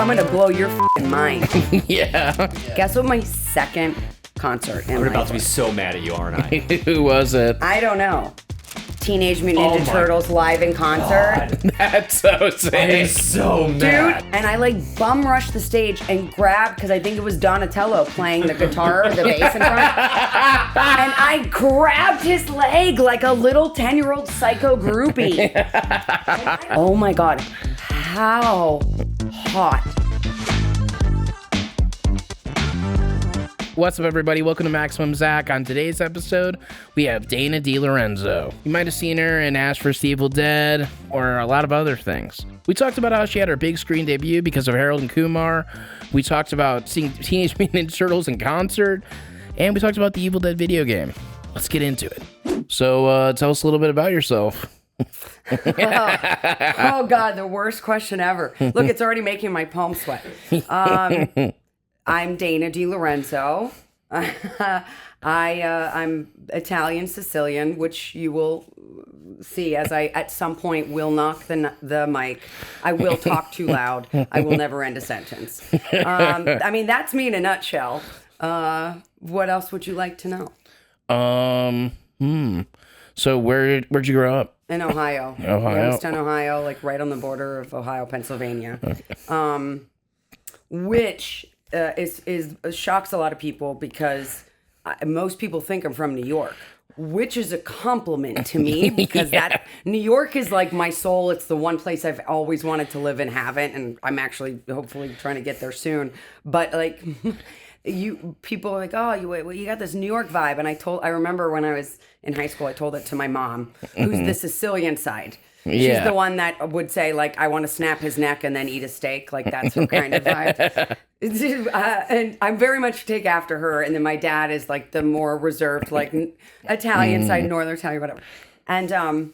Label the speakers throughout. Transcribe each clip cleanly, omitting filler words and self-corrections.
Speaker 1: I'm gonna blow your f***ing mind.
Speaker 2: Yeah.
Speaker 1: Guess what my second concert in
Speaker 3: I'm
Speaker 1: life
Speaker 3: about to be
Speaker 1: was?
Speaker 3: so mad at you, aren't I?
Speaker 2: Who was it?
Speaker 1: I don't know. Teenage Mutant Ninja
Speaker 3: my
Speaker 1: Turtles live in concert.
Speaker 2: That's so sick.
Speaker 3: I'm so
Speaker 1: Dude,
Speaker 3: mad.
Speaker 1: and I like bum rushed the stage and grabbed, because I think it was Donatello playing the guitar or the bass in front. And I grabbed his leg like a little 10-year-old psycho groupie. Oh my God. How hot.
Speaker 2: What's up, everybody? Welcome to Maximum Zach. On today's episode, we have Dana DeLorenzo. You might have seen her in Ash vs. Evil Dead or a lot of other things. We talked about how she had her big screen debut because of Harold and Kumar. We talked about seeing Teenage Mutant Ninja Turtles in concert. And we talked about the Evil Dead video game. Let's get into it. So tell us a little bit about yourself.
Speaker 1: Oh God, the worst question ever. Look, it's already making my palms sweat. I'm Dana DeLorenzo. I'm Italian Sicilian, which you will see as I at some point will knock the mic. I will talk too loud. I will never end a sentence. I mean, that's me in a nutshell. What else would you like to know?
Speaker 2: So where'd you grow up?
Speaker 1: In Ohio. Youngstown, Ohio, like right on the border of Ohio, Pennsylvania. Okay. Which is shocks a lot of people because most people think I'm from New York, which is a compliment to me because that New York is like my soul. It's the one place I've always wanted to live and haven't, and I'm actually hopefully trying to get there soon. But like people are like, oh, you got this New York vibe, and I remember when I was in high school, I told it to my mom, who's the Sicilian side. She's the one that would say, like, I want to snap his neck and then eat a steak. Like, that's her kind of vibe. And I'm very much take after her. And then my dad is, like, the more reserved, like, Italian side, Northern Italian, whatever. And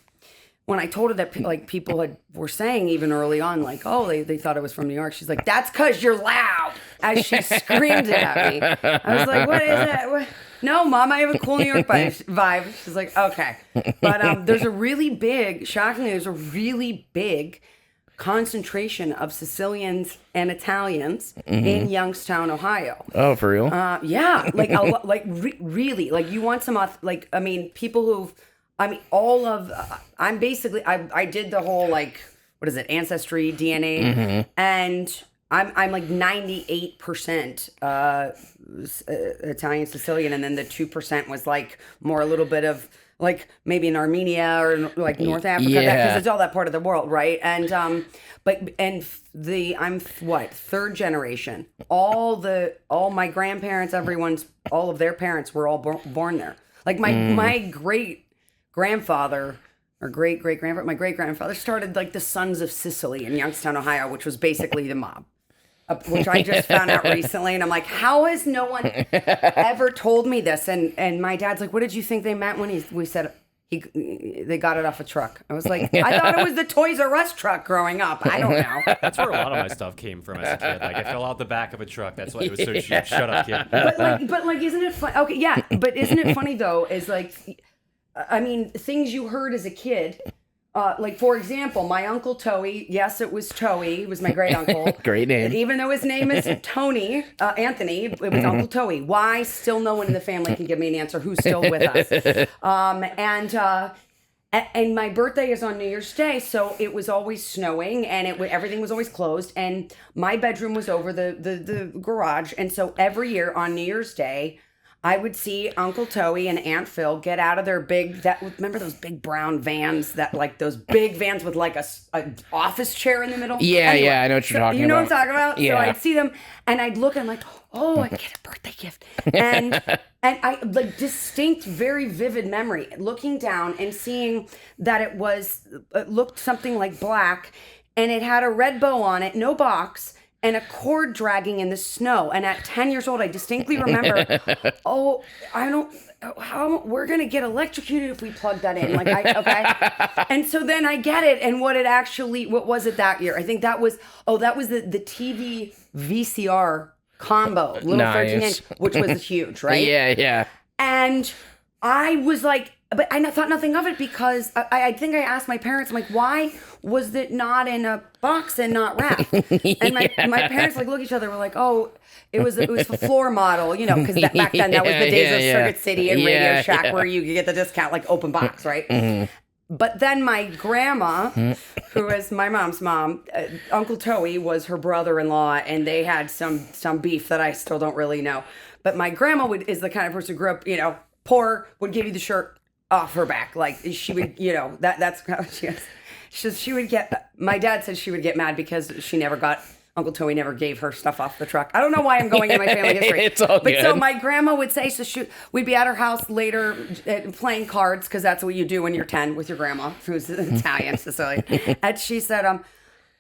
Speaker 1: when I told her that, like, people were saying even early on, like, oh, they thought I was from New York. She's like, that's because you're loud, as she screamed it at me. I was like, what is that? What? No, Mom, I have a cool New York vibe. She's like, okay. But there's a really big, shockingly, there's a really big concentration of Sicilians and Italians in Youngstown, Ohio.
Speaker 2: Oh, for real?
Speaker 1: Yeah, like really, like you want some, like, I mean, people who've, I mean, all of, I'm basically, I did the whole, like, what is it, Ancestry, DNA, and I'm like 98% Italian Sicilian, and then the 2% was like more a little bit of like maybe in Armenia or like North Africa, because it's all that part of the world, right? And I'm what, third generation. All my grandparents, all of their parents were all born there. Like my great grandfather. Or my great grandfather started like the Sons of Sicily in Youngstown, Ohio, which was basically the mob, which I just found out recently. And I'm like, how has no one ever told me this? And my dad's like, what did you think they meant when we said they got it off a truck? I was like, I thought it was the Toys R Us truck growing up. I don't know.
Speaker 3: That's where a lot of my stuff came from as a kid. Like, I fell out the back of a truck. That's why it was so cheap. Shut up, kid.
Speaker 1: But like, isn't it fun? Okay, yeah. But isn't it funny though? Is like, I mean, things you heard as a kid, like, for example, my Uncle Toey, yes, it was Toey, he was my great uncle.
Speaker 2: Great name.
Speaker 1: Even though his name is Tony, Anthony, it was Uncle Toey. Why? Still no one in the family can give me an answer who's still with us. And my birthday is on New Year's Day, so it was always snowing, and everything was always closed, and my bedroom was over the garage, and so every year on New Year's Day, I would see Uncle Toey and Aunt Phil get out of their remember those big brown vans, like those big vans with like a office chair in the middle?
Speaker 2: Yeah, anyway, yeah, I know what you're talking about.
Speaker 1: You know what I'm talking about?
Speaker 2: Yeah.
Speaker 1: So I'd see them and I'd look and I'm like, oh, I get a birthday gift. And I like distinct, very vivid memory, looking down and seeing that it looked something like black and it had a red bow on it, no box, and a cord dragging in the snow. And at 10 years old, I distinctly remember, we're going to get electrocuted if we plug that in. Okay. And so then I get it. And what was it that year? I think that was the TV VCR combo, little 13-inch, which was huge, right?
Speaker 2: Yeah.
Speaker 1: And I was like, but I thought nothing of it because I think I asked my parents, I'm like, why was it not in a box and not wrapped? And my parents like look at each other, were like, oh, it was a floor model, you know, because back then that was the days of Circuit City and Radio Shack where you could get the discount like open box, right? Mm-hmm. But then my grandma, who was my mom's mom, Uncle Toey was her brother-in-law, and they had some beef that I still don't really know. But my grandma is the kind of person who grew up, you know, poor, would give you the shirt off her back. Like she would, you know, that's how she is. She would get, my dad said she would get mad because she never got, Uncle Toey never gave her stuff off the truck. I don't know why I'm going in my family history.
Speaker 2: It's all good.
Speaker 1: But so my grandma would say, we'd be at her house later playing cards, because that's what you do when you're 10 with your grandma, who's Italian, Sicilian. And she said,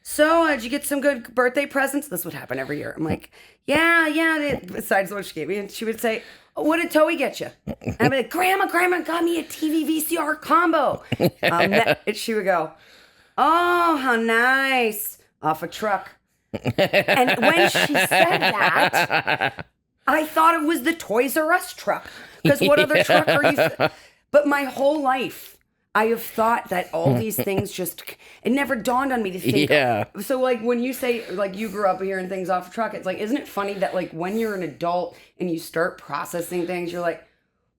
Speaker 1: so did you get some good birthday presents? This would happen every year. I'm like, yeah. Besides what she gave me. And she would say, what did Toey get you? And I'd be like, Grandma got me a TV VCR combo. And she would go, oh, how nice. Off a truck. And when she said that, I thought it was the Toys R Us truck. Because what other truck are you? But my whole life, I have thought that all these things it never dawned on me to think.
Speaker 2: Yeah.
Speaker 1: So like when you say like you grew up hearing things off a truck, it's like, isn't it funny that like when you're an adult and you start processing things, you're like,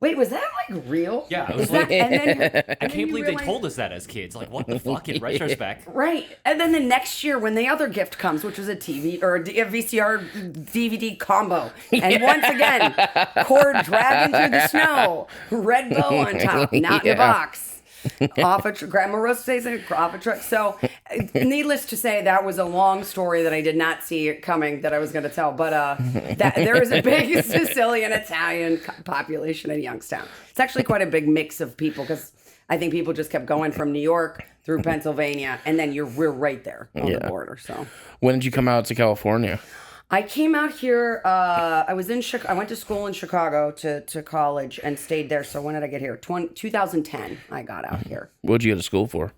Speaker 1: wait, was that like real?
Speaker 3: Yeah, I
Speaker 1: Is
Speaker 3: was
Speaker 1: that,
Speaker 3: like,
Speaker 1: and then
Speaker 3: I can't believe they told us that as kids. Like, what the fuck in retrospect?
Speaker 1: Right. And then the next year when the other gift comes, which was a TV or a VCR DVD combo. And once again, cord dragging through the snow, red bow on top, not in a box. Off a Grandma Rose says off a truck. So, needless to say, that was a long story that I did not see it coming that I was going to tell. But that there is a big Sicilian Italian population in Youngstown. It's actually quite a big mix of people because I think people just kept going from New York through Pennsylvania, and then we're right there on the border. So,
Speaker 2: when did you come out to California?
Speaker 1: I came out here, I was in I went to school in Chicago to college and stayed there. So when did I get here? 2010, I got out here.
Speaker 2: What did you go to school for?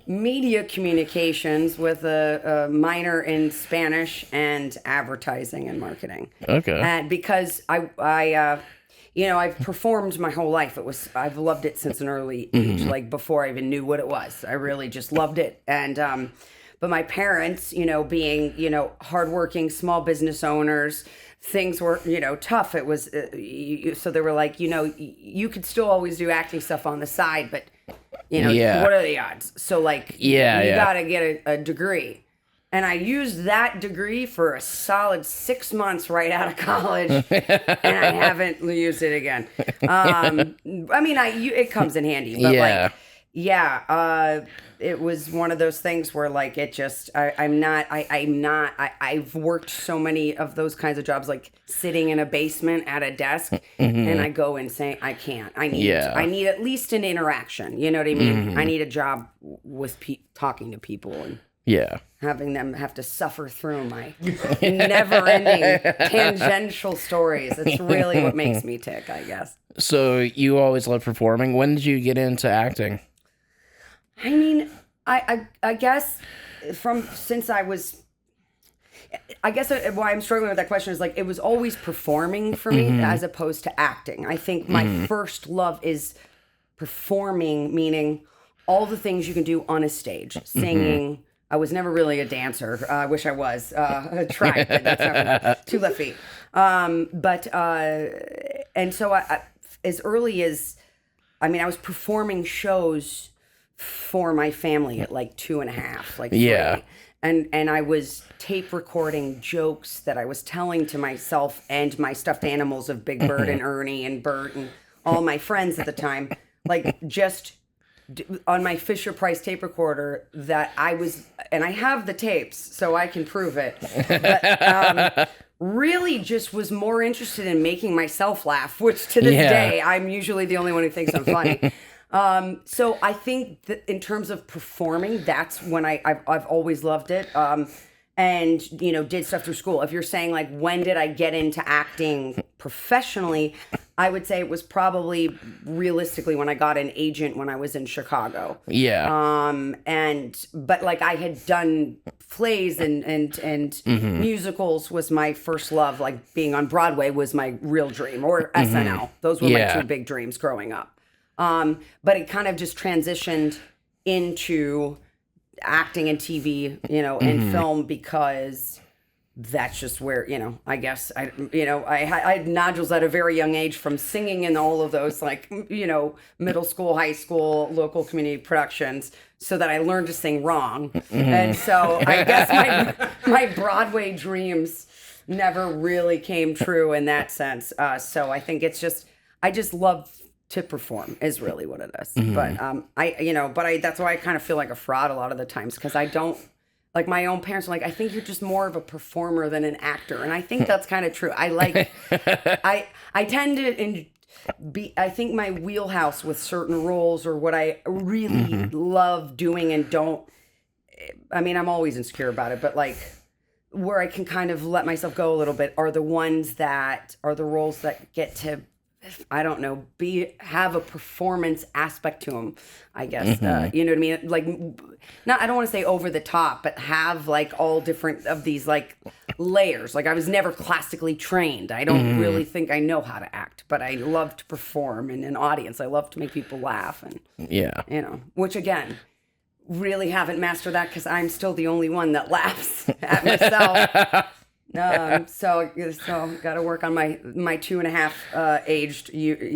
Speaker 1: Media communications with a minor in Spanish and advertising and marketing.
Speaker 2: Okay.
Speaker 1: And because I I've performed my whole life. I've loved it since an early age, like before I even knew what it was. I really just loved it. And, but my parents, being, hardworking small business owners, things were, tough. It was, so they were like, you could still always do acting stuff on the side, but, what are the odds? So like, you got to get a degree. And I used that degree for a solid 6 months right out of college, and I haven't used it again. It comes in handy, but it was one of those things where like it just I've worked so many of those kinds of jobs, like sitting in a basement at a desk, and I go and say I can't. I need at least an interaction. You know what I mean? I need a job with talking to people and having them have to suffer through my never-ending tangential stories. It's really what makes me tick, I guess.
Speaker 2: So you always loved performing. When did you get into acting?
Speaker 1: I mean, I guess since I was, I guess why I'm struggling with that question is like, it was always performing for me as opposed to acting. I think my first love is performing, meaning all the things you can do on a stage, singing. I was never really a dancer. I wish I was. I tried, but that's not too left feet. And so as early as, I was performing shows for my family at like 2.5, like 3. And I was tape recording jokes that I was telling to myself and my stuffed animals of Big Bird and Ernie and Bert and all my friends at the time, like just on my Fisher-Price tape recorder that I was, and I have the tapes so I can prove it, but really just was more interested in making myself laugh, which to this day, I'm usually the only one who thinks I'm funny. So I think that in terms of performing, that's when I've always loved it. And, did stuff through school. If you're saying like, when did I get into acting professionally? I would say it was probably realistically when I got an agent when I was in Chicago. But like I had done plays and musicals was my first love. Like being on Broadway was my real dream, or SNL. Those were my two big dreams growing up. But it kind of just transitioned into acting and TV, and film, because that's just where, I guess I had nodules at a very young age from singing in all of those, like, middle school, high school, local community productions, so that I learned to sing wrong. And so I guess my Broadway dreams never really came true in that sense. So I think I just love to perform is really what it is. But that's why I kind of feel like a fraud a lot of the times, because I don't, like, my own parents are like, I think you're just more of a performer than an actor. And I think that's kind of true. I tend to I think my wheelhouse with certain roles, or what I really love doing and don't, I mean, I'm always insecure about it, but like where I can kind of let myself go a little bit are the ones that are the roles that get to, I don't know, have a performance aspect to them, I guess. You know what I mean? Like, I don't want to say over the top, but have like all different of these like layers. Like, I was never classically trained. I don't really think I know how to act, but I love to perform in an audience. I love to make people laugh, and which again, really haven't mastered that, because I'm still the only one that laughs at myself. So got to work on my 2.5 aged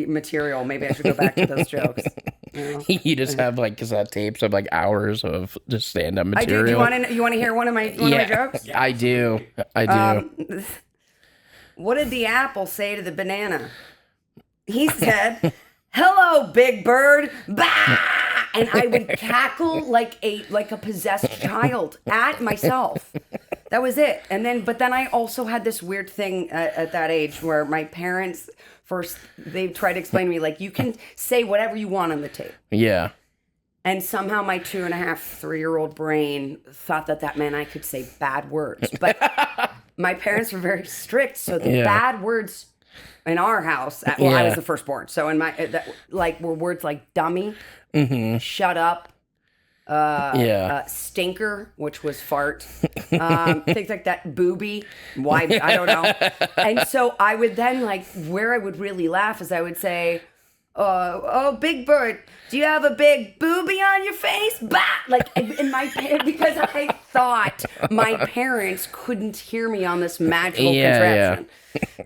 Speaker 1: material. Maybe I should go back to those jokes.
Speaker 2: You just have like cassette tapes of like hours of just stand-up material.
Speaker 1: I do. You want to hear one of my jokes?
Speaker 2: Yeah. I do.
Speaker 1: What did the apple say to the banana? He said, "Hello, Big Bird." Bah! And I would cackle like a possessed child at myself. That was it. But then I also had this weird thing at that age where my parents they tried to explain to me, like, you can say whatever you want on the tape.
Speaker 2: Yeah.
Speaker 1: And somehow my 2.5, 3-year-old brain thought that meant I could say bad words. But my parents were very strict, so the bad words in our house, I was the firstborn. So in were words like dummy, shut up, stinker, which was fart, things like that, booby, why, I don't know. And so I would then, like, where I would really laugh is I would say, oh, Big Bird, do you have a big booby on your face? Bah! Like, because I thought my parents couldn't hear me on this magical contraption.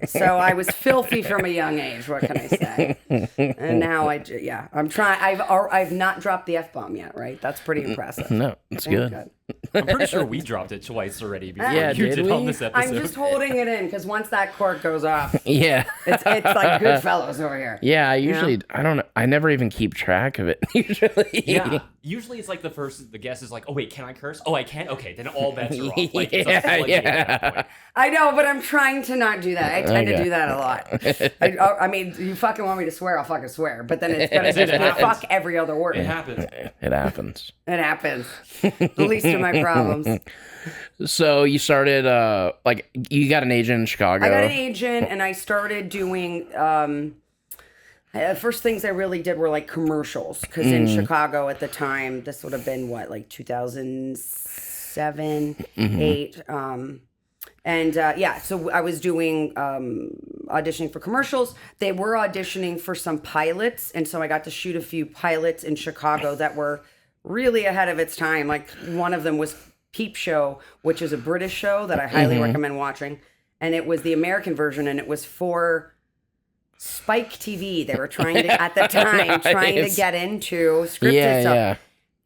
Speaker 1: So I was filthy from a young age. What can I say? And now I'm trying. I've not dropped the F-bomb yet, right? That's pretty impressive.
Speaker 2: No, it's good.
Speaker 3: I'm pretty sure we dropped it twice already before you
Speaker 2: did
Speaker 3: did
Speaker 2: we?
Speaker 3: on this episode.
Speaker 1: I'm just holding it in, because once that cork goes off,
Speaker 2: Yeah.
Speaker 1: it's like Goodfellas over here.
Speaker 2: Yeah, I usually, I don't know. I never even keep track of it, usually.
Speaker 3: Yeah. Usually it's like the guess is like, oh, wait, can I curse? Oh, I can? Okay, then all bets are off. Like, it's a floodgate at that point.
Speaker 1: I know, but I'm trying to not do that. I tend to do that a lot. I mean, you fucking want me to swear, I'll fucking swear. But then it's going to just fuck every other word.
Speaker 3: It happens.
Speaker 2: It happens.
Speaker 1: It happens. The least of my problems.
Speaker 2: So you started, you got an agent in Chicago.
Speaker 1: I got an agent, and I started doing, first things I really did were like commercials. Because in Chicago at the time, this would have been like 2007, 8. So I was doing auditioning for commercials. They were auditioning for some pilots, and so I got to shoot a few pilots in Chicago that were really ahead of its time. Like, one of them was Peep Show, which is a British show that I highly recommend watching, and it was the American version, and it was for Spike TV. They were trying to, at the time, to get into scripted stuff. Yeah.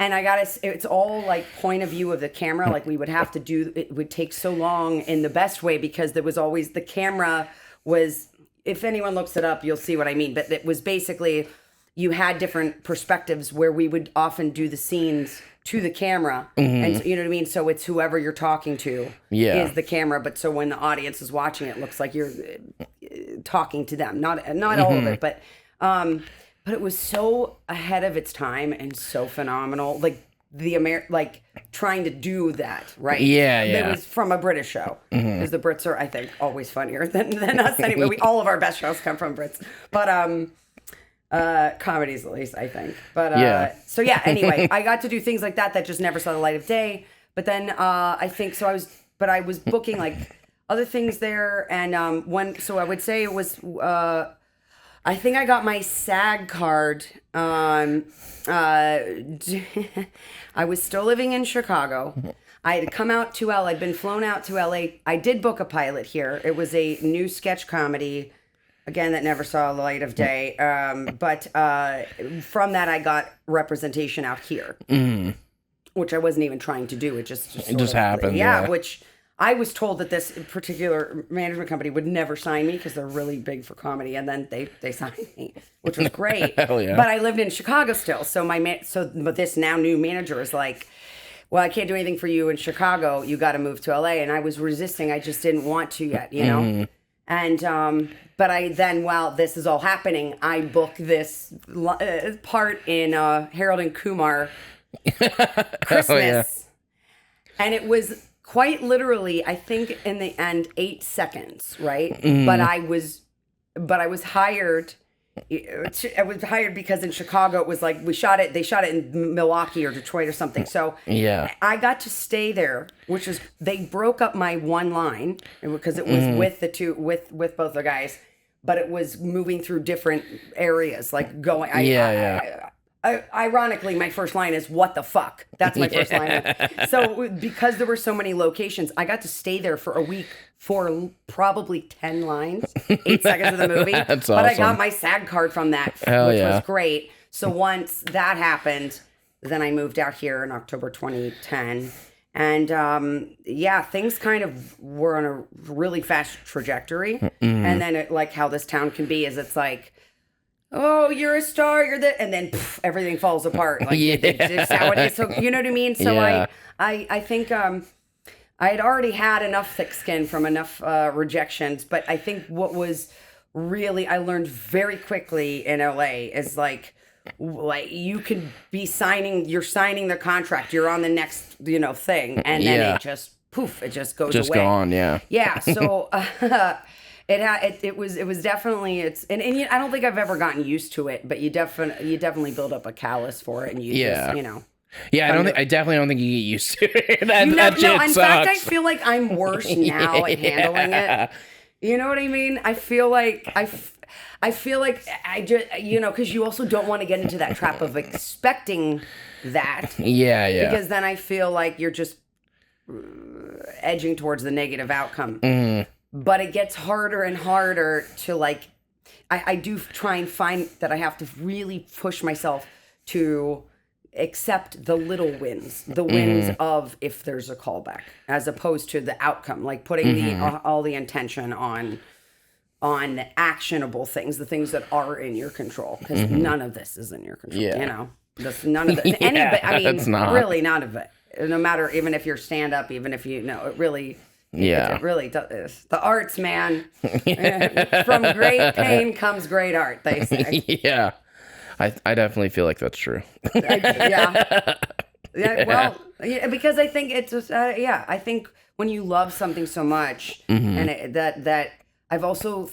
Speaker 1: And it's all like point of view of the camera. Like, we would have to it would take so long in the best way, because there was always, the camera was, if anyone looks it up, you'll see what I mean. But it was basically, you had different perspectives where we would often do the scenes to the camera. And you know what I mean? So it's whoever you're talking to is the camera. But so when the audience is watching, it looks like you're talking to them. Not all of it, but it was so ahead of its time and so phenomenal. Like, trying to do that, right?
Speaker 2: Yeah.
Speaker 1: It was from a British show, because the Brits are, I think, always funnier than us anyway. All of our best shows come from Brits, but comedies at least, I think. But anyway, I got to do things like that just never saw the light of day. But then I think so. I was booking like other things there, and so I would say it was. I think I got my SAG card. I was still living in Chicago. I had come out to LA. I'd been flown out to LA. I did book a pilot here. It was a new sketch comedy, again, that never saw the light of day. But from that, I got representation out here, which I wasn't even trying to do. It just
Speaker 2: happened.
Speaker 1: Yeah, which I was told that this particular management company would never sign me because they're really big for comedy, and then they signed me, which was great.
Speaker 2: Hell yeah.
Speaker 1: But I lived in Chicago still, so but this now new manager is like, well, I can't do anything for you in Chicago. You got to move to LA. And I was resisting. I just didn't want to yet, you know? And, but I then, while this is all happening, I book this part in Harold and Kumar Christmas. Yeah. And it was quite literally, I think in the end, 8 seconds, right? But I was hired. I was hired because in Chicago it was like they shot it in Milwaukee or Detroit or something. So
Speaker 2: yeah,
Speaker 1: I got to stay there, which is they broke up my one line because it was with the two with both the guys, but it was moving through different areas, like going. Ironically, my first line is "What the fuck?" That's my first line. So because there were so many locations, I got to stay there for a week for probably 10 lines, 8 seconds of the movie.
Speaker 2: That's
Speaker 1: but
Speaker 2: awesome.
Speaker 1: I got my SAG card from that, which was great. So once that happened, then I moved out here in October 2010. And things kind of were on a really fast trajectory. And then like how this town can be is it's like, oh, you're a star, you're the, and then everything falls apart. Like it's how it is. So you know what I mean? So I think I had already had enough thick skin from enough rejections, but I think what was really I learned very quickly in LA is like you could be you're signing the contract, you're on the next thing, and then it just it just goes away.
Speaker 2: Gone, yeah.
Speaker 1: Yeah. So. It was definitely and I don't think I've ever gotten used to it, but you definitely build up a callus for it, and you just
Speaker 2: Yeah, I definitely don't think you get used to it. That shit
Speaker 1: in
Speaker 2: sucks.
Speaker 1: fact, I feel like I'm worse now at handling it. You know what I mean? I feel like I just because you also don't want to get into that trap of expecting that.
Speaker 2: Yeah.
Speaker 1: Because then I feel like you're just edging towards the negative outcome. But it gets harder and harder to like. I do try and find that I have to really push myself to accept the little wins, the wins of if there's a callback, as opposed to the outcome, like putting all the intention on actionable things, the things that are in your control, because none of this is in your control. None of it. Any of it. I mean, really, none of it. No matter, even if you're stand up, even if it really. It really does. The arts, man. From great pain comes great art, they say.
Speaker 2: Yeah. I definitely feel like that's true.
Speaker 1: Well, because I think it's just, I think when you love something so much, and that I've also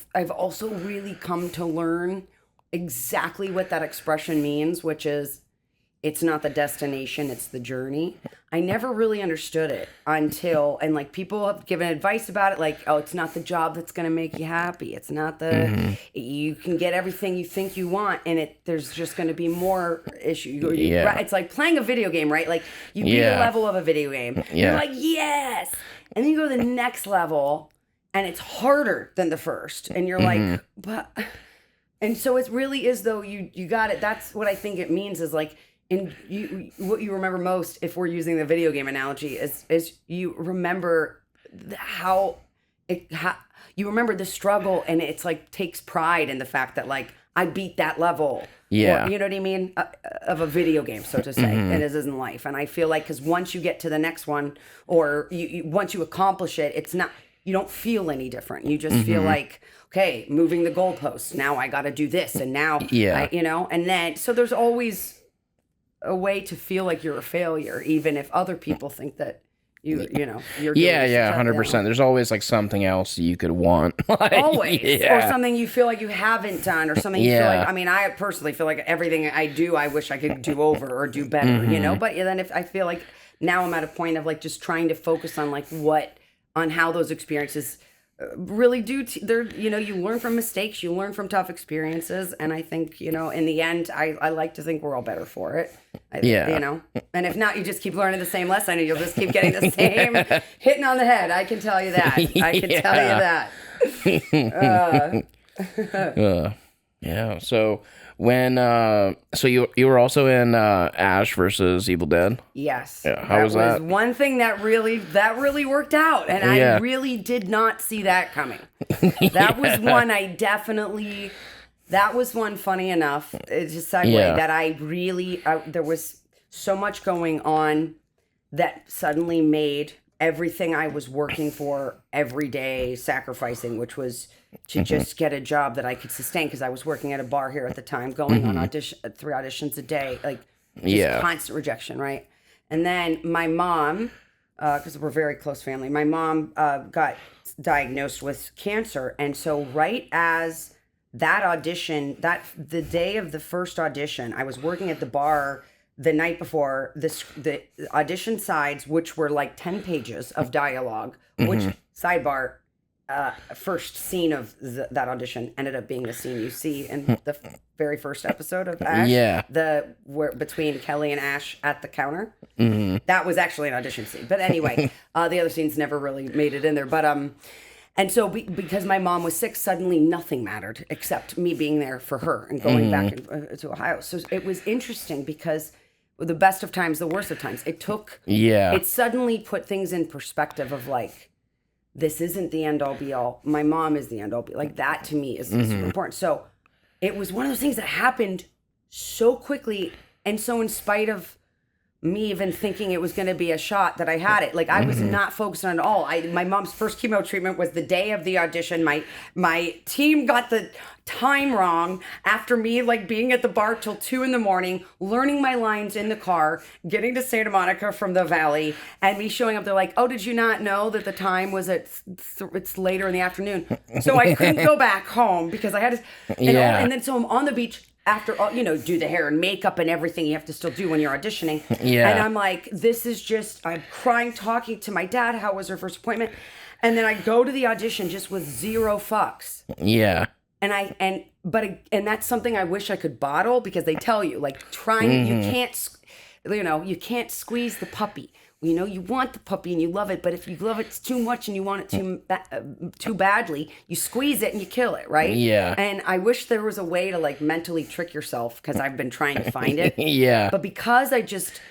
Speaker 1: really come to learn exactly what that expression means, which is it's not the destination, it's the journey. I never really understood it until, and like people have given advice about it, like, oh, it's not the job that's going to make you happy. It's not you can get everything you think you want, and there's just going to be more issue. It's like playing a video game, right? Like you beat a level of a video game. You're like, yes. And then you go to the next level and it's harder than the first. And you're like, but, and so it really is though, you got it. That's what I think it means is like, and what you remember most, if we're using the video game analogy, is you remember how you remember the struggle, and it's like takes pride in the fact that like I beat that level.
Speaker 2: Yeah,
Speaker 1: or, you know what I mean, of a video game, so to say, and it is in life. And I feel like because once you get to the next one, or once you accomplish it, it's not you don't feel any different. You just feel like, okay, moving the goalposts. Now I got to do this, and now and then so there's always a way to feel like you're a failure, even if other people think that you're doing
Speaker 2: 100%. There's always like something else you could want, like,
Speaker 1: always, or something you feel like you haven't done, or something you feel like. I mean, I personally feel like everything I do, I wish I could do over or do better, But then if I feel like now I'm at a point of like just trying to focus on like on how those experiences really they're, you know, you learn from mistakes, you learn from tough experiences. And I think, you know, in the end, I like to think we're all better for it. You know, and if not, you just keep learning the same lesson and you'll just keep getting the same hitting on the head. I can tell you that. I can tell you that.
Speaker 2: Yeah. So when so you were also in Ash versus Evil Dead?
Speaker 1: Yes.
Speaker 2: Yeah. How was that?
Speaker 1: One thing that really worked out, and I really did not see that coming. That was one I definitely. That was one, funny enough. It's a segue that I really there was so much going on that suddenly made everything I was working for every day sacrificing, which was to just get a job that I could sustain, because I was working at a bar here at the time, going on 3 auditions a day, like just constant rejection, right? And then my mom, because we're a very close family, my mom got diagnosed with cancer, and so right as that audition, the day of the first audition, I was working at the bar the night before the audition sides, which were like 10 pages of dialogue, which sidebar, first scene of that audition ended up being the scene you see in the very first episode of Ash. Yeah. Between Kelly and Ash at the counter. Mm-hmm. That was actually an audition scene. But anyway, the other scenes never really made it in there. But, and so because my mom was sick, suddenly nothing mattered except me being there for her and going back to Ohio. So it was interesting because the best of times, the worst of times, it suddenly put things in perspective of like, this isn't the end all be all. My mom is the end all be all. Like that to me is super important. So it was one of those things that happened so quickly. And so in spite of me even thinking it was going to be a shot that I had it, like I was not focused on it at all. My mom's first chemo treatment was the day of the audition. My team got the time wrong after me like being at the bar till 2 a.m, learning my lines in the car, getting to Santa Monica from the Valley, and me showing up. They're like, "Oh, did you not know that the time was it's later in the afternoon?" So I couldn't go back home because I had to. And then so I'm on the beach. After all, you know, do the hair and makeup and everything you have to still do when you're auditioning. Yeah. And I'm like, this is just, I'm crying, talking to my dad. How was her first appointment? And then I go to the audition just with zero fucks. Yeah. And that's something I wish I could bottle, because they tell you, like, you can't squeeze the puppy. You know, you want the puppy and you love it, but if you love it too much and you want it too badly, you squeeze it and you kill it, right? Yeah. And I wish there was a way to like mentally trick yourself, because I've been trying to find it. Yeah. But because I just,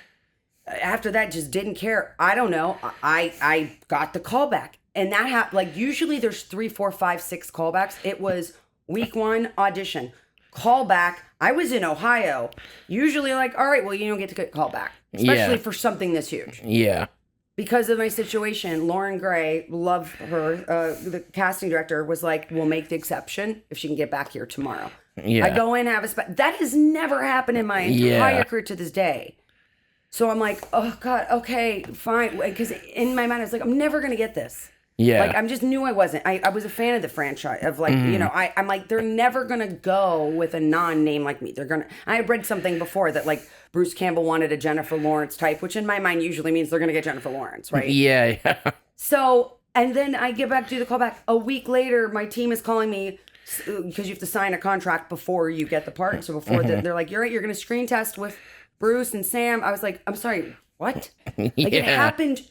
Speaker 1: after that, just didn't care. I don't know. I got the callback, and that happened. Like usually there's 3, 4, 5, 6 callbacks. It was week 1 audition, callback. I was in Ohio. Usually like, all right, well, you don't get to get called back. Especially for something this huge. Yeah. Because of my situation, Lauren Gray, love her, the casting director, was like, we'll make the exception if she can get back here tomorrow. Yeah. I go in, have that has never happened in my entire career to this day. So I'm like, oh God, okay, fine. Because in my mind, I was like, I'm never going to get this. Yeah. Like, I just knew I wasn't. I was a fan of the franchise, of like, you know, I'm like, they're never going to go with a non-name like me. I had read something before that like Bruce Campbell wanted a Jennifer Lawrence type, which in my mind usually means they're going to get Jennifer Lawrence, right? Yeah. So, and then I get back to the callback. A week later, my team is calling me, because you have to sign a contract before you get the part. So before they're like, you're right, you're going to screen test with Bruce and Sam. I was like, I'm sorry, what? Like it happened.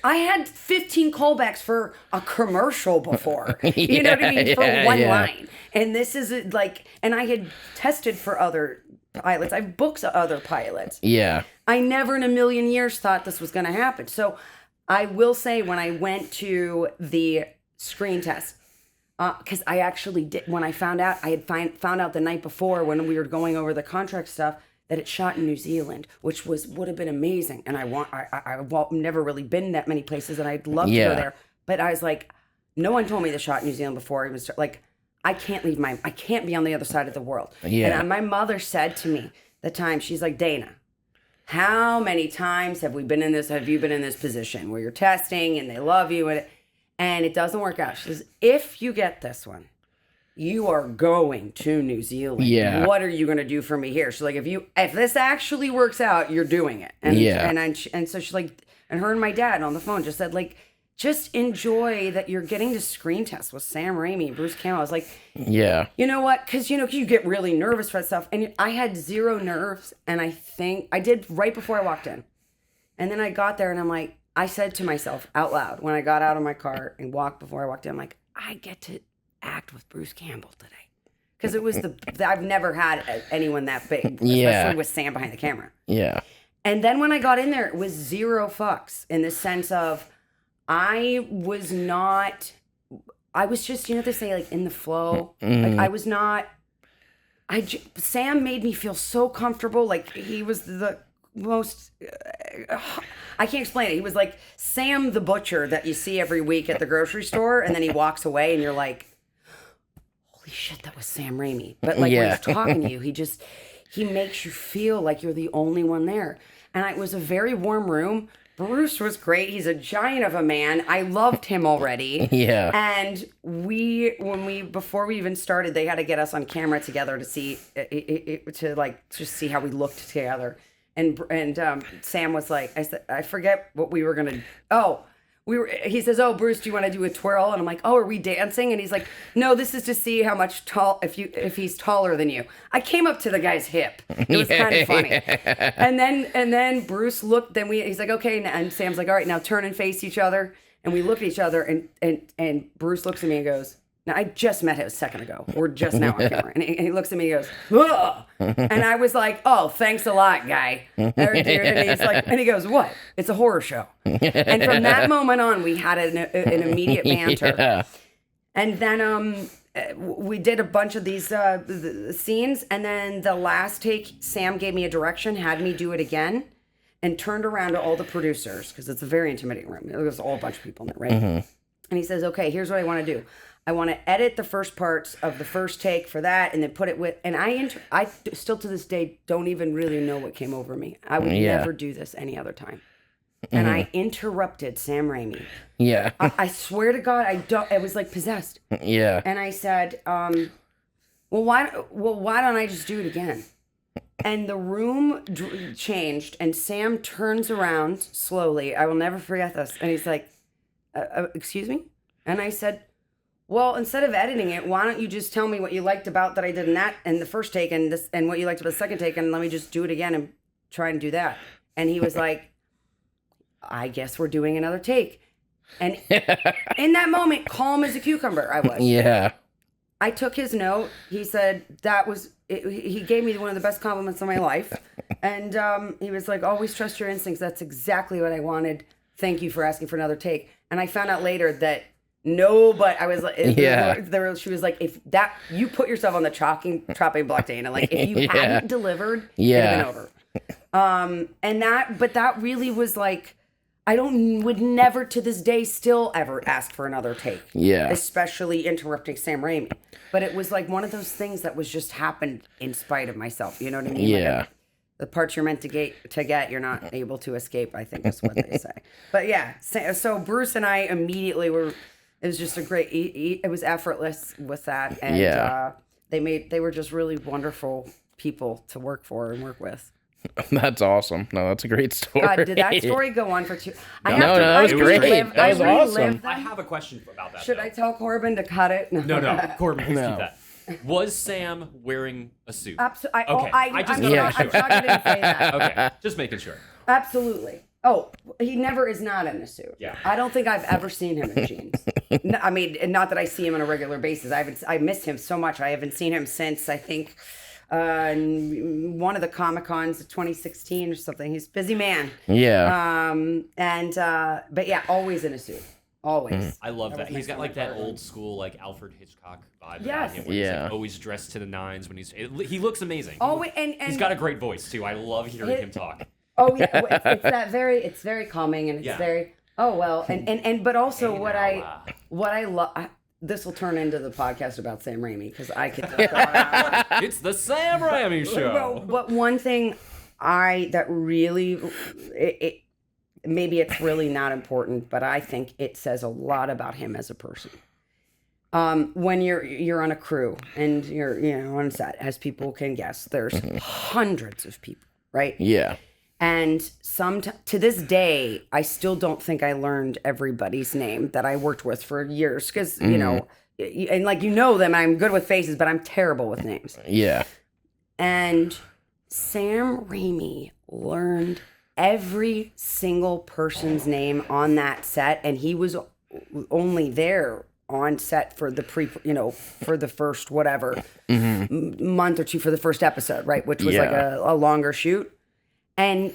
Speaker 1: I had 15 callbacks for a commercial before, you know what I mean, for one line. And this is like, and I had tested for other pilots. I've booked other pilots. Yeah. I never in a million years thought this was going to happen. So I will say, when I went to the screen test, because I actually did, when I found out, I had found out the night before when we were going over the contract stuff, that it shot in New Zealand, which would have been amazing. And I've never really been that many places, and I'd love to go there. But I was like, no one told me the shot in New Zealand before I even started. Like, I can't be on the other side of the world. Yeah. And my mother said to me the time, she's like, Dana, how many times have you been in this position where you're testing and they love you and it doesn't work out? She says, if you get this one, you are going to New Zealand.
Speaker 2: Yeah.
Speaker 1: What are you going to do for me here? She's like, if this actually works out, you're doing it. And, and so she's like, and her and my dad on the phone just said, like, just enjoy that you're getting to screen test with Sam Raimi and Bruce Campbell. I was like,
Speaker 2: yeah.
Speaker 1: You know what? Because, you get really nervous for that stuff. And I had zero nerves. And I think I did right before I walked in. And then I got there and I'm like, I said to myself out loud when I got out of my car and before I walked in, I'm like, I get to act with Bruce Campbell today. Because it was I've never had anyone that big, especially with Sam behind the camera.
Speaker 2: Yeah.
Speaker 1: And then when I got in there, it was zero fucks in the sense of, I was just, they say, like, in the flow. Like, I was not, Sam made me feel so comfortable. Like, he was the most, I can't explain it. He was like Sam the butcher that you see every week at the grocery store, and then he walks away and you're like, holy shit, that was Sam Raimi. But, like, when he's talking to you, he makes you feel like you're the only one there. And it was a very warm room. Bruce was great. He's a giant of a man. I loved him already.
Speaker 2: Yeah.
Speaker 1: And before we even started, they had to get us on camera together to see just see how we looked together. And Sam was like, I forget what we were gonna. He says, oh, Bruce, do you want to do a twirl? And I'm like, oh, are we dancing? And he's like, no, this is to see how much if he's taller than you. I came up to the guy's hip. It was kind of funny. And then Bruce looked, he's like, okay. And Sam's like, all right, now turn and face each other. And we look at each other and Bruce looks at me and goes, now, I just met him a second ago. We're just now on camera. And he looks at me and he goes, ugh. And I was like, oh, thanks a lot, guy. And he's like, and he goes, what? It's a horror show. And from that moment on, we had an immediate banter. Yeah. And then we did a bunch of these scenes. And then the last take, Sam gave me a direction, had me do it again, and turned around to all the producers, because it's a very intimidating room. There's all a bunch of people in it, right? Mm-hmm. And he says, okay, here's what I want to do. I want to edit the first parts of the first take for that, and then put it with. And I still to this day don't even really know what came over me. I would never do this any other time. Mm-hmm. And I interrupted Sam Raimi. Yeah. I swear to God, I was like possessed. Yeah. And I said, well, why don't I just do it again? And the room changed, and Sam turns around slowly. I will never forget this. And he's like, excuse me? And I said, well, instead of editing it, why don't you just tell me what you liked about that I did in the first take and what you liked about the second take, and let me just do it again and try and do that. And he was like, I guess we're doing another take. And in that moment, calm as a cucumber, I was. Yeah. I took his note. He said he gave me one of the best compliments of my life. And he was like, always trust your instincts. That's exactly what I wanted. Thank you for asking for another take. And I found out later that but I was like, she was like, if that, you put yourself on the chopping block, Dana, like if you hadn't delivered, it'd have been over. But that really was like, would never to this day still ever ask for another take. Yeah. Especially interrupting Sam Raimi. But it was like one of those things that was just happened in spite of myself. You know what I mean? Yeah. Like the parts you're meant to get, you're not able to escape, I think is what they say. But yeah, so Bruce and I immediately it was just a great, it was effortless with that. And they were just really wonderful people to work for and work with.
Speaker 2: That's awesome. No, that's a great story.
Speaker 1: God, did that story go on for two?
Speaker 2: No, that was great. That was awesome.
Speaker 3: I have a question about that.
Speaker 1: Should I tell Corbin to cut it?
Speaker 3: No, Corbin, please keep that. Was Sam wearing a suit?
Speaker 1: Absolutely. I'm shocked I didn't say that.
Speaker 3: Okay, just making sure.
Speaker 1: Absolutely. Oh, he never is not in a suit.
Speaker 3: Yeah.
Speaker 1: I don't think I've ever seen him in jeans. I mean, not that I see him on a regular basis. I miss him so much. I haven't seen him since, I think, one of the Comic-Cons of 2016 or something. He's a busy man. Yeah. But yeah, always in a suit. Always.
Speaker 3: I love that. He's got like that old school, like Alfred Hitchcock vibe.
Speaker 1: Yes.
Speaker 3: Him, he's like always dressed to the nines when he looks amazing.
Speaker 1: Always, and
Speaker 3: he's got a great voice too. I love hearing him talk.
Speaker 1: Oh yeah, it's very calming, and it's very but also what I love. This will turn into the podcast about Sam Raimi because I could.
Speaker 3: It's the Sam Raimi show.
Speaker 1: But one thing that really maybe it's really not important, but I think it says a lot about him as a person. when you're on a crew and you're on set, as people can guess, there's hundreds of people, right?
Speaker 2: Yeah.
Speaker 1: And to this day, I still don't think I learned everybody's name that I worked with for years because and like them, I'm good with faces, but I'm terrible with names.
Speaker 2: Yeah.
Speaker 1: And Sam Raimi learned every single person's name on that set, and he was only there on set for the for the first whatever month or two for the first episode, right? Which was like a longer shoot, and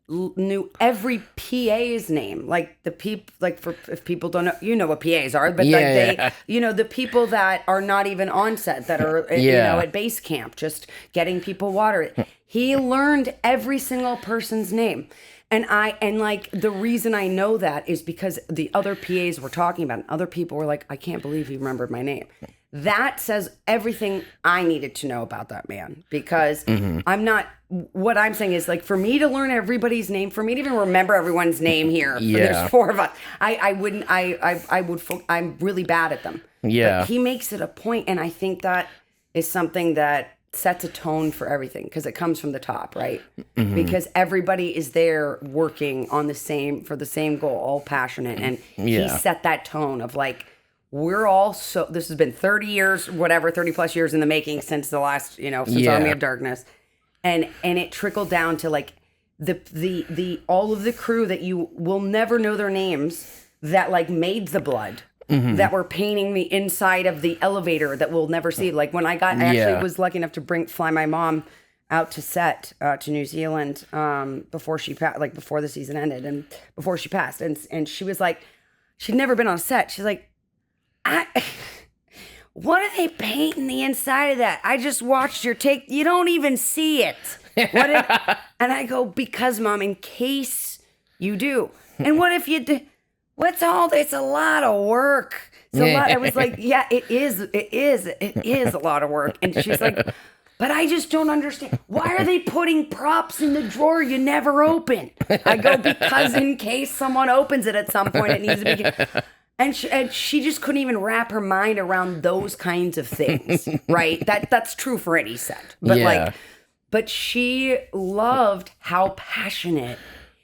Speaker 1: knew every PA's name, like the people, like for if people don't know, what PAs are, but they, the people that are not even on set that are at base camp, just getting people water. He learned every single person's name. And like the reason I know that is because the other PAs were talking about it. And other people were like, I can't believe he remembered my name. That says everything I needed to know about that man, because what I'm saying is, like, for me to learn everybody's name, for me to even remember everyone's name here, there's 4 of us, I'm really bad at them.
Speaker 2: Yeah.
Speaker 1: But he makes it a point, and I think that is something that sets a tone for everything, because it comes from the top, right? Because everybody is there working on for the same goal, all passionate, and he set that tone of like, we're all this has been 30 years, 30 plus years in the making since the last, since Army of Darkness. And it trickled down to like the all of the crew that you will never know their names, that like made the blood, that were painting the inside of the elevator that we'll never see. Like when I actually was lucky enough to fly my mom out to set to New Zealand before she passed, like before the season ended and before she passed, and she was like, she'd never been on a set. She's like, what are they painting the inside of that? I just watched your take. You don't even see it. And I go, because Mom, in case you do. And what if you do? What's all this? It's a lot of work. It's a lot. I was like, yeah, it is a lot of work. And she's like, but I just don't understand. Why are they putting props in the drawer you never open? I go, because in case someone opens it at some point, it needs to be. And she just couldn't even wrap her mind around those kinds of things, right? That's true for any set. But but she loved how passionate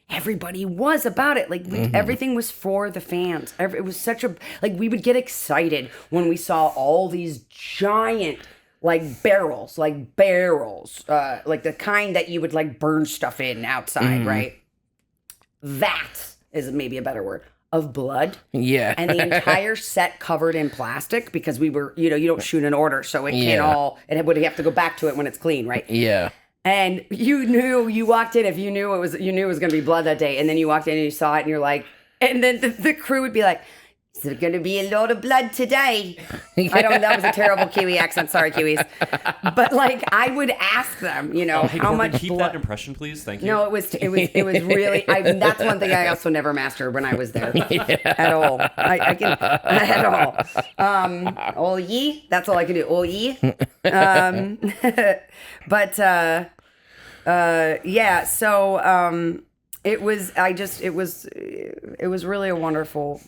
Speaker 1: everybody was about it. Like everything was for the fans. It was such a, like, we would get excited when we saw all these giant barrels, like the kind that you would like burn stuff in outside, right? That is maybe a better word. Of blood. Yeah. And the entire set covered in plastic, because we were, you don't shoot in order, so it can't it would have to go back to it when it's clean, right? Yeah. And you walked in, if you knew it was going to be blood that day, and then you walked in and you saw it and you're like, and then the crew would be like, is there going to be a lot of blood today? That was a terrible Kiwi accent. Sorry, Kiwis. But like, I would ask them, how much
Speaker 3: keep that impression, please. Thank you.
Speaker 1: No, it was really, that's one thing I also never mastered when I was there. At all. I can, at all. Oh, ye? That's all I can do. Oh, ye? But, yeah, so, it was really a wonderful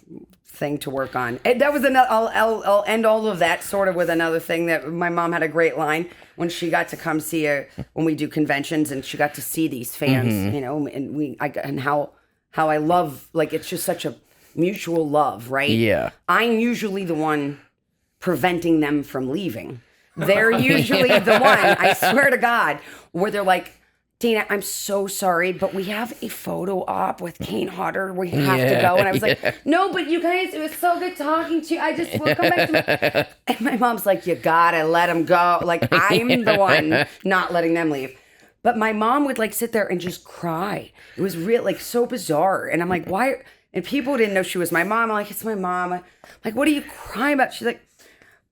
Speaker 1: thing to work on. And that was another. I'll end all of that sort of with another thing that my mom had a great line when she got to come see when we do conventions, and she got to see these fans, and how I love, like, it's just such a mutual love, right? Yeah. I'm usually the one preventing them from leaving. They're usually the one, I swear to God, where they're like, Dana, I'm so sorry, but we have a photo op with Kane Hodder. We have to go. And I was like, no, but you guys, it was so good talking to you. We'll come back to me. And my mom's like, you gotta let them go. Like, I'm the one not letting them leave. But my mom would like sit there and just cry. It was real, like, so bizarre. And I'm like, why? And people didn't know she was my mom. I'm like, it's my mom. I'm like, what are you crying about? She's like,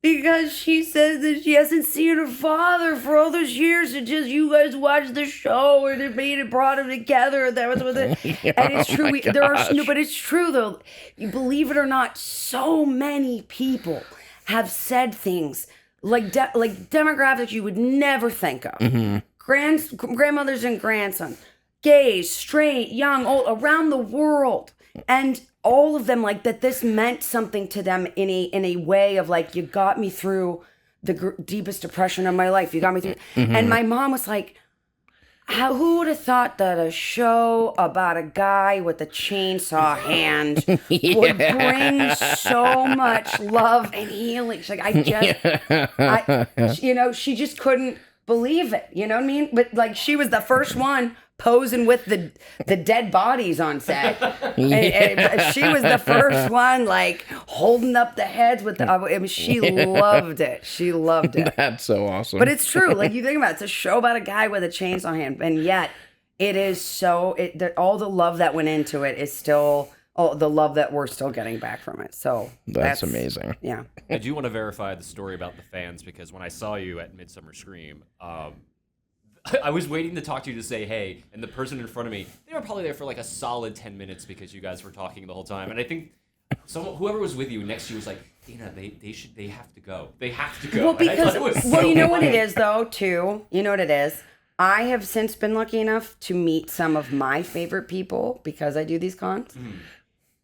Speaker 1: because she says that she hasn't seen her father for all those years, and just you guys watched the show or they made it, brought them together, and that was with it. And it's true. But it's true though. You believe it or not, so many people have said things like demographics you would never think of. Grandmothers and grandsons, gays, straight, young, old, around the world And all of them, like, that this meant something to them in a way of, like, you got me through the deepest depression of my life. You got me through. And my mom was like, who would have thought that a show about a guy with a chainsaw hand would bring so much love and healing? She's like, she just couldn't believe it. You know what I mean? But like, she was the first one posing with the dead bodies on set. And she was the first one, like, holding up the heads with she loved it. She loved it.
Speaker 2: That's so awesome.
Speaker 1: But it's true. Like, you think about it, it's a show about a guy with a chainsaw hand, and yet it is so, all the love that went into it is still, the love that we're still getting back from it. So
Speaker 2: that's amazing.
Speaker 1: Yeah.
Speaker 3: I do want to verify the story about the fans, because when I saw you at Midsummer Scream, I was waiting to talk to you to say hey, and the person in front of me, they were probably there for like a solid 10 minutes because you guys were talking the whole time. And I think whoever was with you next to you was like, Dana, they have to go. They have to go.
Speaker 1: Well, because, you know what it is, though, too? You know what it is? I have since been lucky enough to meet some of my favorite people because I do these cons.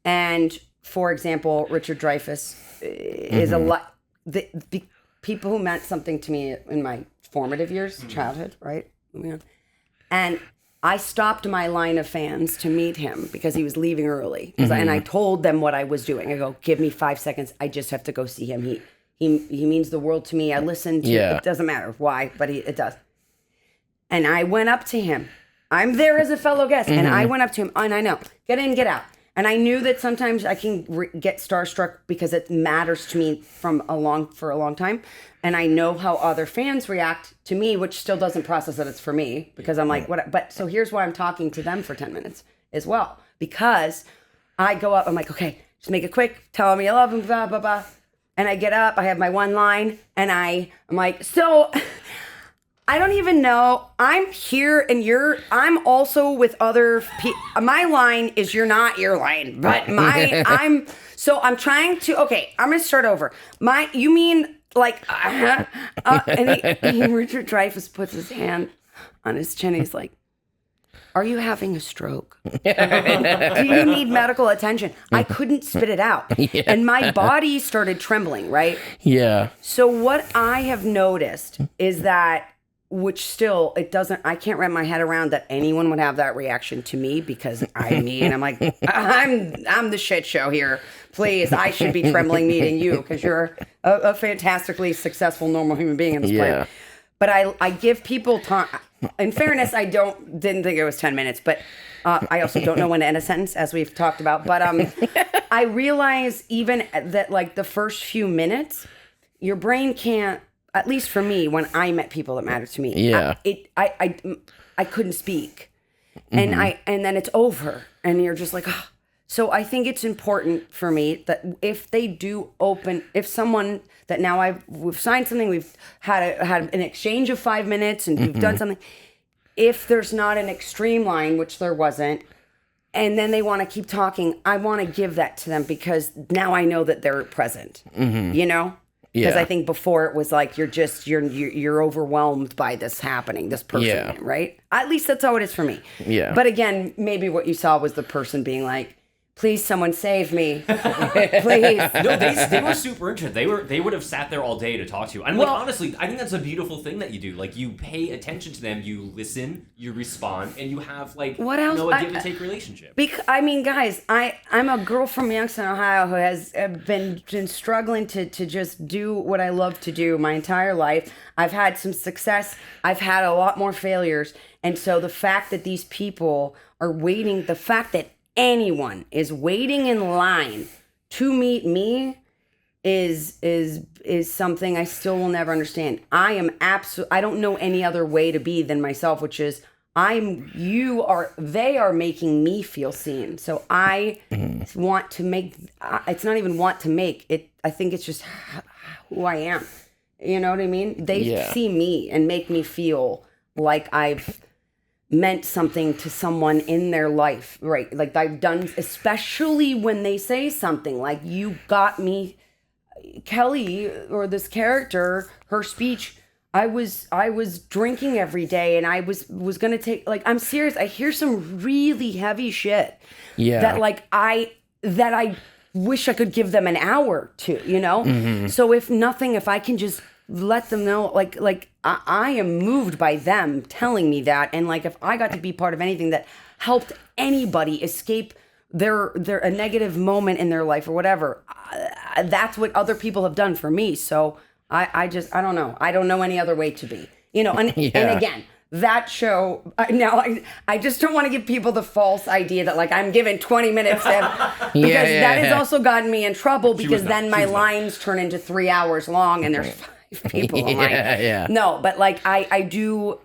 Speaker 1: And, for example, Richard Dreyfuss is a lot... The people who meant something to me in my formative years, childhood, right? And I stopped my line of fans to meet him because he was leaving early. And I told them what I was doing. I go, give me 5 seconds. I just have to go see him. He means the world to me. I listened to it. Doesn't matter why, but it does. And I went up to him. I'm there as a fellow guest. And I went up to him, and I know, get in, get out. And I knew that sometimes I can get starstruck because it matters to me for a long time. And I know how other fans react to me, which still doesn't process that it's for me, because I'm like, what? But so here's why I'm talking to them for 10 minutes as well. Because I go up, I'm like, okay, just make it quick. Tell me I love him, blah, blah, blah. And I get up, I have my one line, and I'm like, so... I don't even know. I'm here and I'm also with other people. My line is you're not your line, but I'm trying to, okay, I'm going to start over. You mean like, and Richard Dreyfuss puts his hand on his chin. He's like, are you having a stroke? Do you need medical attention? I couldn't spit it out. And my body started trembling, right?
Speaker 2: Yeah.
Speaker 1: So what I have noticed is that, which still, I can't wrap my head around that anyone would have that reaction to me, because I'm me, and I'm like, I'm the shit show here. Please, I should be trembling meeting you because you're a fantastically successful, normal human being in this planet. But I give people time. In fairness, I didn't think it was 10 minutes, but I also don't know when to end a sentence, as we've talked about. But I realize even that, like, the first few minutes, your brain can't, at least for me, when I met people that mattered to me, I couldn't speak, and then it's over, and you're just like, oh. So I think it's important for me that if they do if someone that now we've signed something, we've had an exchange of 5 minutes, and we've done something. If there's not an extreme line, which there wasn't, and then they want to keep talking, I want to give that to them, because now I know that they're present. You know. Because I think before it was like you're overwhelmed by this happening, this person, right? At least that's how it is for me.
Speaker 2: Yeah.
Speaker 1: But again, maybe what you saw was the person being like, please, someone save me. Please.
Speaker 3: No, they were super interested. They would have sat there all day to talk to you. And like, honestly, I think that's a beautiful thing that you do. Like, you pay attention to them, you listen, you respond, and you have like
Speaker 1: what else?
Speaker 3: A give and take relationship.
Speaker 1: I mean, guys, I'm a girl from Youngstown, Ohio, who has been struggling to just do what I love to do my entire life. I've had some success. I've had a lot more failures. And so the fact that these people are waiting, the fact that anyone is waiting in line to meet me is something I still will never understand. I don't know any other way to be than myself, which is they are making me feel seen. So I want to make, it's not even want to make it. I think it's just who I am. You know what I mean? They see me and make me feel like I've meant something to someone in their life, right? Like I've done, especially when they say something like, you got me, Kelly, or this character, her speech, was drinking every day, and I was gonna take, like, I'm serious. I hear some really heavy shit.
Speaker 2: Yeah.
Speaker 1: That like I wish I could give them an hour to, you know.
Speaker 2: Mm-hmm.
Speaker 1: So if I can just let them know, like I am moved by them telling me that, and like if I got to be part of anything that helped anybody escape their a negative moment in their life or whatever, that's what other people have done for me. So I don't know. I don't know any other way to be, you know. And and again, that show, now I just don't want to give people the false idea that like I'm giving 20 minutes to because that has also gotten me in trouble, because then my lines turn into 3 hours long and there's 5 people. No, but like I do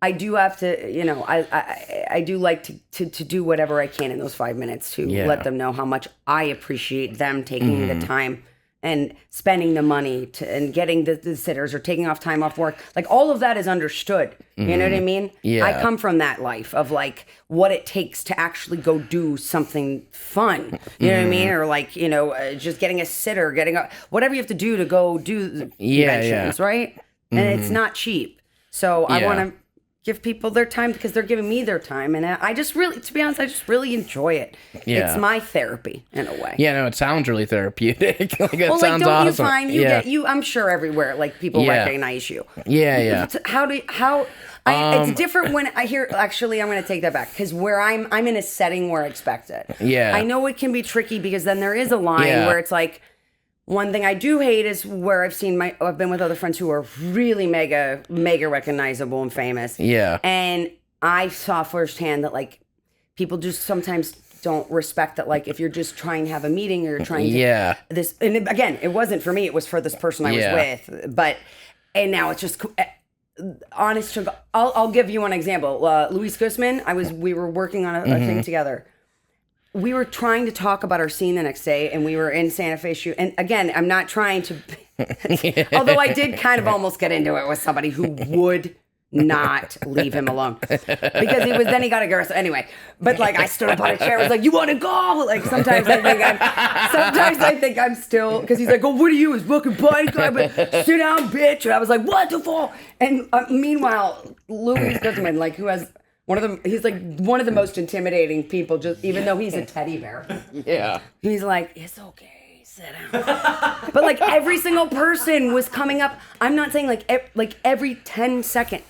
Speaker 1: have to, you know, I do like to do whatever I can in those 5 minutes to let them know how much I appreciate them taking the time and spending the money and getting the sitters or taking off time off work. Like all of that is understood. You know what I mean?
Speaker 2: Yeah.
Speaker 1: I come from that life of like what it takes to actually go do something fun. You know what I mean? Or like, you know, just getting a sitter, whatever you have to do to go do the conventions, right? And it's not cheap. So I want to give people their time because they're giving me their time, and I just really, to be honest, I just really enjoy it. It's my therapy in a way.
Speaker 2: Yeah, no, it sounds really therapeutic. Like it
Speaker 1: well,
Speaker 2: sounds
Speaker 1: like, don't
Speaker 2: awesome.
Speaker 1: you find you get you? I'm sure everywhere, like people recognize you.
Speaker 2: Yeah.
Speaker 1: It's different when I hear. Actually, I'm going to take that back, because where I'm in a setting where I expect it.
Speaker 2: Yeah,
Speaker 1: I know it can be tricky because then there is a line where it's like. One thing I do hate is where I've been with other friends who are really mega recognizable and famous. Yeah. And I saw firsthand that like people just sometimes don't respect that, like if you're just trying to have a meeting or you're trying to this, and again, it wasn't for me, it was for this person I was with. And now it's just honest to God. I'll give you one example. Luis Guzman, we were working on a thing together. We were trying to talk about our scene the next day, and we were in Santa Fe shoot. And again, I'm not trying to, although I did kind of almost get into it with somebody who would not leave him alone, because he got aggressive anyway. But like I stood up on a chair, I was like, "You want to go?" Like sometimes I think I'm still, because he's like, "Oh, what are you, his fucking bike guy? But sit down, bitch." And I was like, "What the fuck?" And meanwhile, Louis Guzman, like who has. He's like one of the most intimidating people, just even though he's a teddy bear. Yeah. He's like, "It's okay, sit down." But like every single person was coming up. I'm not saying like every 10 seconds.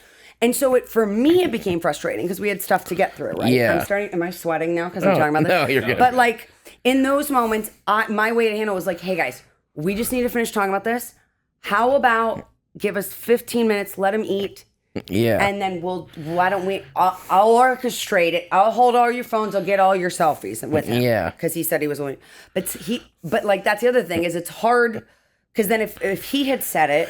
Speaker 1: And so for me, it became frustrating because we had stuff to get through, right?
Speaker 2: Yeah.
Speaker 1: Am I sweating now because I'm talking about this?
Speaker 2: No, you're good.
Speaker 1: But like in those moments, my way to handle it was like, "Hey guys, we just need to finish talking about this. How about give us 15 minutes, let him eat. Yeah. And then I'll orchestrate it. I'll hold all your phones. I'll get all your selfies with him." Yeah. Because he said he was willing. But like, that's the other thing is it's hard. Because then if he had said it,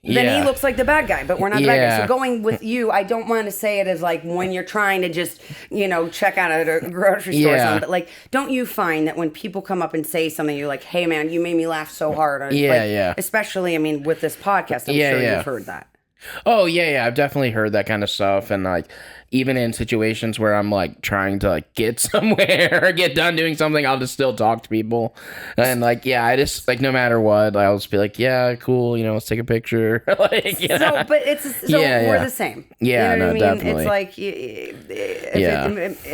Speaker 1: then he looks like the bad guy, but we're not the bad guy. So going with you, I don't want to say it as like when you're trying to just, you know, check out at a grocery store or something. But like, don't you find that when people come up and say something, you're like, "Hey man, you made me laugh so hard." Especially, I mean, with this podcast, I'm sure you've heard that.
Speaker 2: Oh, yeah. I've definitely heard that kind of stuff. And like, even in situations where I'm like trying to like get somewhere or get done doing something, I'll just still talk to people. And like, I just like, no matter what, I'll just be like, "Yeah, cool. You know, let's take a picture." Like, we're the same.
Speaker 1: Yeah,
Speaker 2: you know what I mean? Definitely.
Speaker 1: It's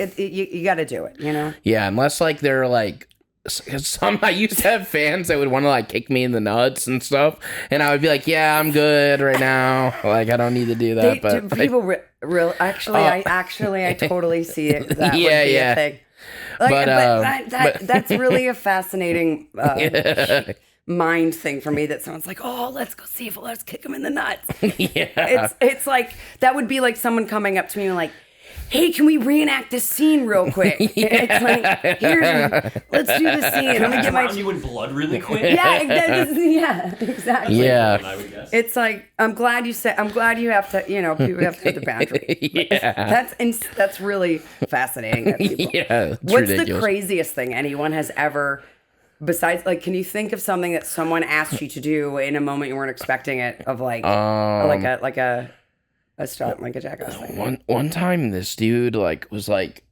Speaker 1: like, you got to do it, you know?
Speaker 2: Yeah. Unless like they're like, I used to have fans that would want to like kick me in the nuts and stuff, and I would be like, "Yeah, I'm good right now. Like, I don't need to do that." But
Speaker 1: people I totally see it. That would be a thing. Like, that's really a fascinating mind thing for me. That someone's like, "Oh, let's go see if let's kick him in the nuts." It's like that would be like someone coming up to me and like, "Hey, can we reenact this scene real quick?" It's like, let's do the scene. Let me get my
Speaker 3: you in blood really quick.
Speaker 1: Yeah, exactly.
Speaker 2: Yeah,
Speaker 1: it's like I'm glad you have to. You know, people have to put the boundary. That's really fascinating. That people. What's ridiculous. The craziest thing anyone has ever? Besides, like, can you think of something that someone asked you to do in a moment you weren't expecting it? Of like a stunt, like a Jackass thing.
Speaker 2: One time, this dude was like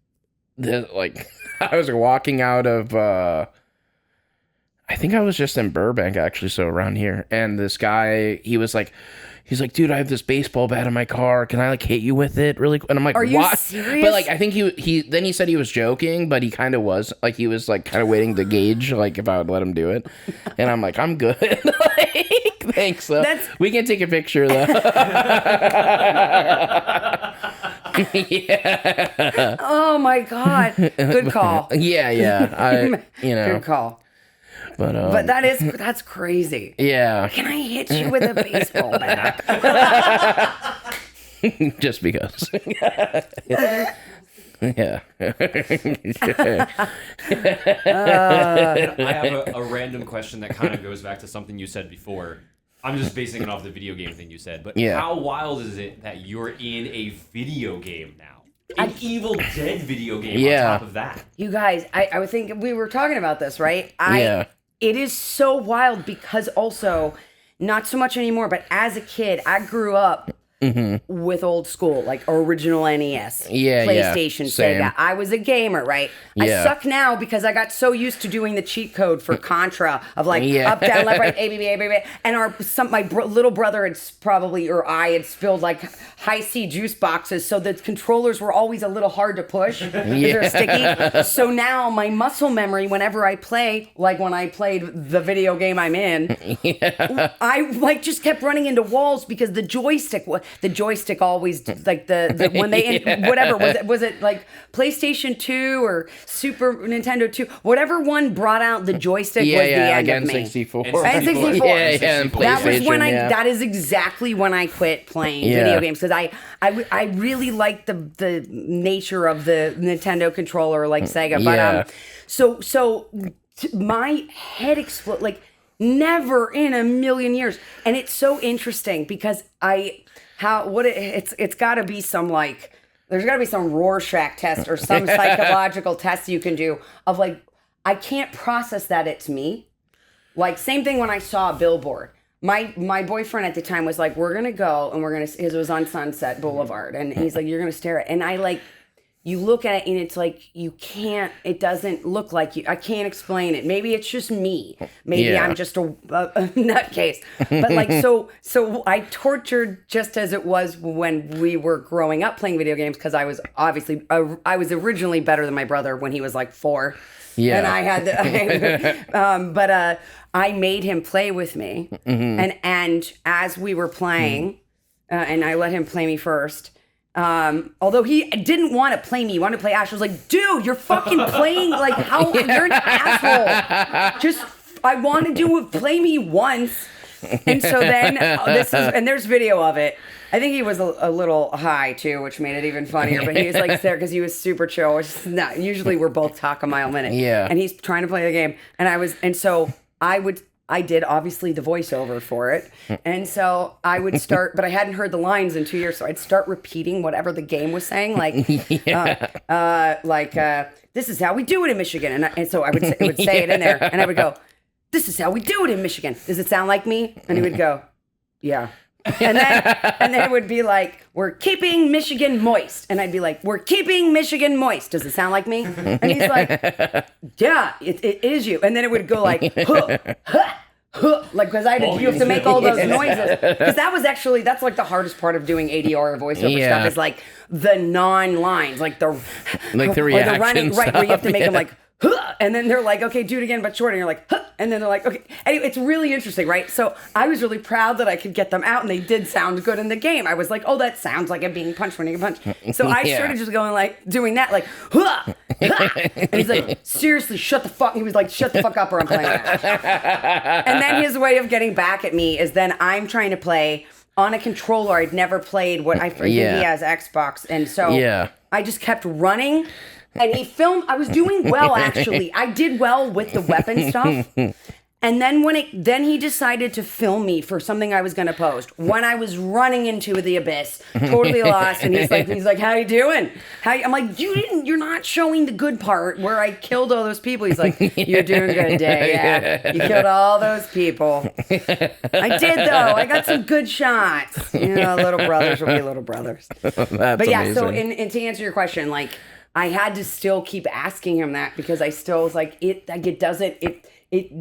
Speaker 2: I was walking out of I think I was just in Burbank actually, so around here, and this guy he was he's like, dude, I have this baseball bat in my car. Can I like hit you with it really quick? And I'm like,
Speaker 1: Are you
Speaker 2: what?
Speaker 1: serious?
Speaker 2: But like, I think he said he was joking, but he kind of was. Like, he was like kind of waiting to gauge like if I would let him do it. And I'm like, I'm good. Like, thanks. We can take a picture though. Yeah.
Speaker 1: Oh my God. Good call.
Speaker 2: Yeah.
Speaker 1: Good call. But that's crazy.
Speaker 2: Yeah.
Speaker 1: Can I hit you with a baseball bat?
Speaker 2: Just because. Yeah.
Speaker 3: I have a random question that kind of goes back to something you said before. I'm just basing it off the video game thing you said, but how wild is it that you're in a video game now? An Evil Dead video game on top of that.
Speaker 1: You guys, I would think we were talking about this, right? It is so wild because also, not so much anymore, but as a kid, I grew up with old school, like original NES, PlayStation, Sega. I was a gamer, right? I suck now because I got so used to doing the cheat code for Contra of like up, down, left, right, A, B, B, A, B, B. And my little brother had I had spilled like high C juice boxes, so the controllers were always a little hard to push because they're sticky. So now my muscle memory, whenever I play, like when I played the video game I'm in, I like just kept running into walls because the joystick always like the when they whatever was it like PlayStation 2 or Super Nintendo 2, whatever one brought out the joystick was the end of me.
Speaker 2: N64.
Speaker 1: N64.
Speaker 2: And
Speaker 1: that was when
Speaker 2: PlayStation,
Speaker 1: that is exactly when I quit playing video games because I really liked the nature of the Nintendo controller like Sega, but so my head exploded like never in a million years, and it's so interesting because it's got to be some like there's got to be some Rorschach test or some psychological test you can do of like I can't process that it's me. Like same thing when I saw a billboard. My boyfriend at the time was like, we're gonna go and it was on Sunset Boulevard, and he's like, you're gonna stare at it. And I like you look at it and it's like it doesn't look like you. I can't explain it. Maybe it's just me. Maybe I'm just a nutcase. But like so I tortured just as it was when we were growing up playing video games because I was obviously I was originally better than my brother when he was like 4. Yeah. And I had but I made him play with me. And as we were playing and I let him play me first. Although he didn't want to play me, he wanted to play Ash. I was like, dude, you're fucking playing, like, how, you're an asshole. I wanted to play me once. And so then, and there's video of it. I think he was a little high, too, which made it even funnier. But he was, like, there because he was super chill. Which is not, usually we're both talk a mile a minute.
Speaker 2: Yeah.
Speaker 1: And he's trying to play the game. And so I did obviously the voiceover for it. And so I would start, but I hadn't heard the lines in 2 years. So I'd start repeating whatever the game was saying. Like, this is how we do it in Michigan. And so I would say it in there and I would go, this is how we do it in Michigan. Does it sound like me? And he would go, yeah. And then it would be like, we're keeping Michigan moist. And I'd be like, we're keeping Michigan moist. Does it sound like me? And he's like, yeah, it is you. And then it would go like, huh, huh, huh. Like, because you have to make all those noises. Because that's like the hardest part of doing ADR or voiceover stuff is like the non-lines, like the
Speaker 2: reaction
Speaker 1: the running,
Speaker 2: stuff,
Speaker 1: right, where you have to make them like, huh, and then they're like, okay, do it again, but short. And you're like, huh, and then they're like, okay. Anyway, it's really interesting, right? So I was really proud that I could get them out, and they did sound good in the game. I was like, oh, that sounds like I'm being punched when you can punch. So I started just going like, doing that, like, huh, huh. And he's like, seriously, shut the fuck. He was like, shut the fuck up or I'm playing Ash. And then his way of getting back at me is then I'm trying to play on a controller. I'd never played what I think he has Xbox. And so I just kept running. And he filmed, I was doing well, actually. I did well with the weapon stuff. And then then he decided to film me for something I was going to post when I was running into the abyss, totally lost. And he's like, how you doing? I'm like, you're not showing the good part where I killed all those people. He's like, you're doing good, Day. Yeah, you killed all those people. I did, though. I got some good shots. You know, little brothers will be little brothers.
Speaker 2: That's
Speaker 1: but yeah,
Speaker 2: amazing.
Speaker 1: so and to answer your question, like, I had to still keep asking him that because I still was like, it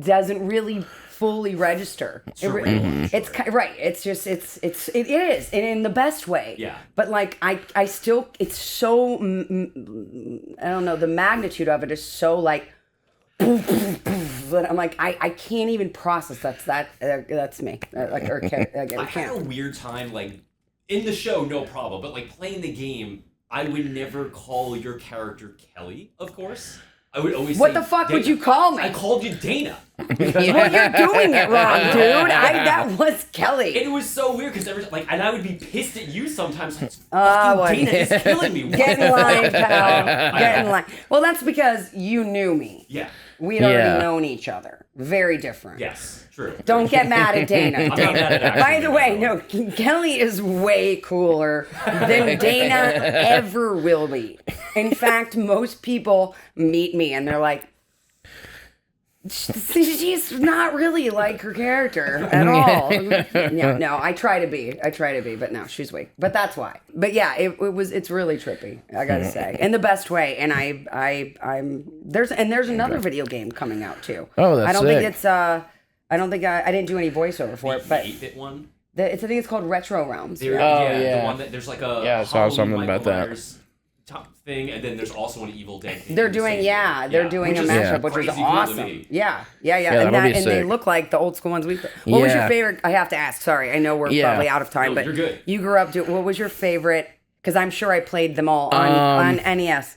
Speaker 1: doesn't really fully register. It's right. It's just it is, and in the best way.
Speaker 3: Yeah.
Speaker 1: But like I still, it's so I don't know, the magnitude of it is so like. But I'm like, I can't even process that's me.
Speaker 3: I had a weird time, like, in the show, no problem, but like playing the game, I would never call your character Kelly, of course. I would always
Speaker 1: what
Speaker 3: say
Speaker 1: the fuck
Speaker 3: Dana.
Speaker 1: would you call me?
Speaker 3: I called you Dana.
Speaker 1: Well, you're doing it wrong, dude. That was Kelly.
Speaker 3: It was so weird because and I would be pissed at you sometimes. Fucking Dana is killing me.
Speaker 1: Get in line, pal. Get in line. Well, that's because you knew me.
Speaker 3: Yeah.
Speaker 1: We'd already known each other. Very different.
Speaker 3: Yes, true.
Speaker 1: Don't get mad at Dana.
Speaker 3: I'm not mad at actually
Speaker 1: By the way, no, Kelly is way cooler than Dana ever will be. In fact, most people meet me and they're like, she's not really like her character at all. Yeah, no, I try to be, but no, she's weak. But that's why. But yeah, it's really trippy, I gotta say, in the best way. And there's another video game coming out too.
Speaker 2: Oh, that's
Speaker 1: I don't
Speaker 2: sick.
Speaker 1: think it's I don't think I didn't do any voiceover for it, but
Speaker 3: 8-bit one.
Speaker 1: I think it's called Retro Realms.
Speaker 3: The one that there's like a
Speaker 2: I saw something
Speaker 3: Michael
Speaker 2: about that.
Speaker 3: Myers top thing, and then there's also an Evil Dead thing.
Speaker 1: They're doing a mashup, which is
Speaker 3: crazy cool to
Speaker 1: awesome.
Speaker 3: me.
Speaker 1: Yeah,
Speaker 2: that'll be
Speaker 1: and they
Speaker 2: sick.
Speaker 1: look like the old school ones we. What was your
Speaker 2: Yeah.
Speaker 1: favorite? I have to ask. Sorry, I know we're probably out of time,
Speaker 3: No,
Speaker 1: but
Speaker 3: you're good.
Speaker 1: you grew up. What was your favorite? Because I'm sure I played them all on NES.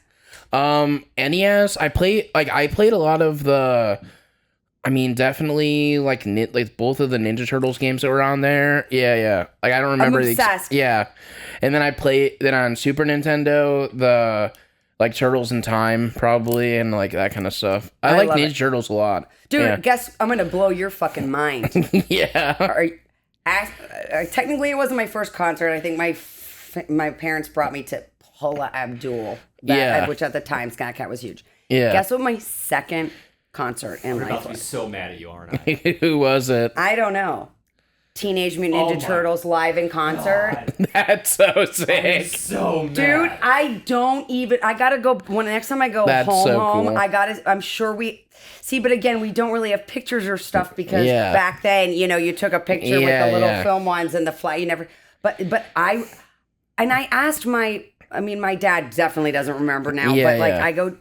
Speaker 2: NES, I played a lot of the, I mean, definitely like both of the Ninja Turtles games that were on there. Yeah. Like I don't remember
Speaker 1: obsessed.
Speaker 2: And then I played on Super Nintendo the like Turtles in Time probably and like that kind of stuff. I like Ninja Turtles a lot.
Speaker 1: Dude,
Speaker 2: Yeah.
Speaker 1: guess I'm gonna blow your fucking mind.
Speaker 2: Yeah.
Speaker 1: Technically, it wasn't my first concert. I think my parents brought me to Paula Abdul, which at the time Scat Cat was huge.
Speaker 2: Yeah.
Speaker 1: Guess what my second concert in
Speaker 3: I'm
Speaker 1: life
Speaker 3: about to be
Speaker 1: was?
Speaker 3: so mad at you, aren't I?
Speaker 2: Who was it?
Speaker 1: I don't know. Teenage Mutant Ninja Turtles live in concert.
Speaker 2: That's so sick.
Speaker 3: So mad.
Speaker 1: Dude, I gotta go when next time I go
Speaker 2: That's
Speaker 1: home,
Speaker 2: so cool.
Speaker 1: I'm sure we see, but again, we don't really have pictures or stuff because back then, you took a picture with the little film ones and the fly, you never, but I asked my dad definitely doesn't remember now, I go,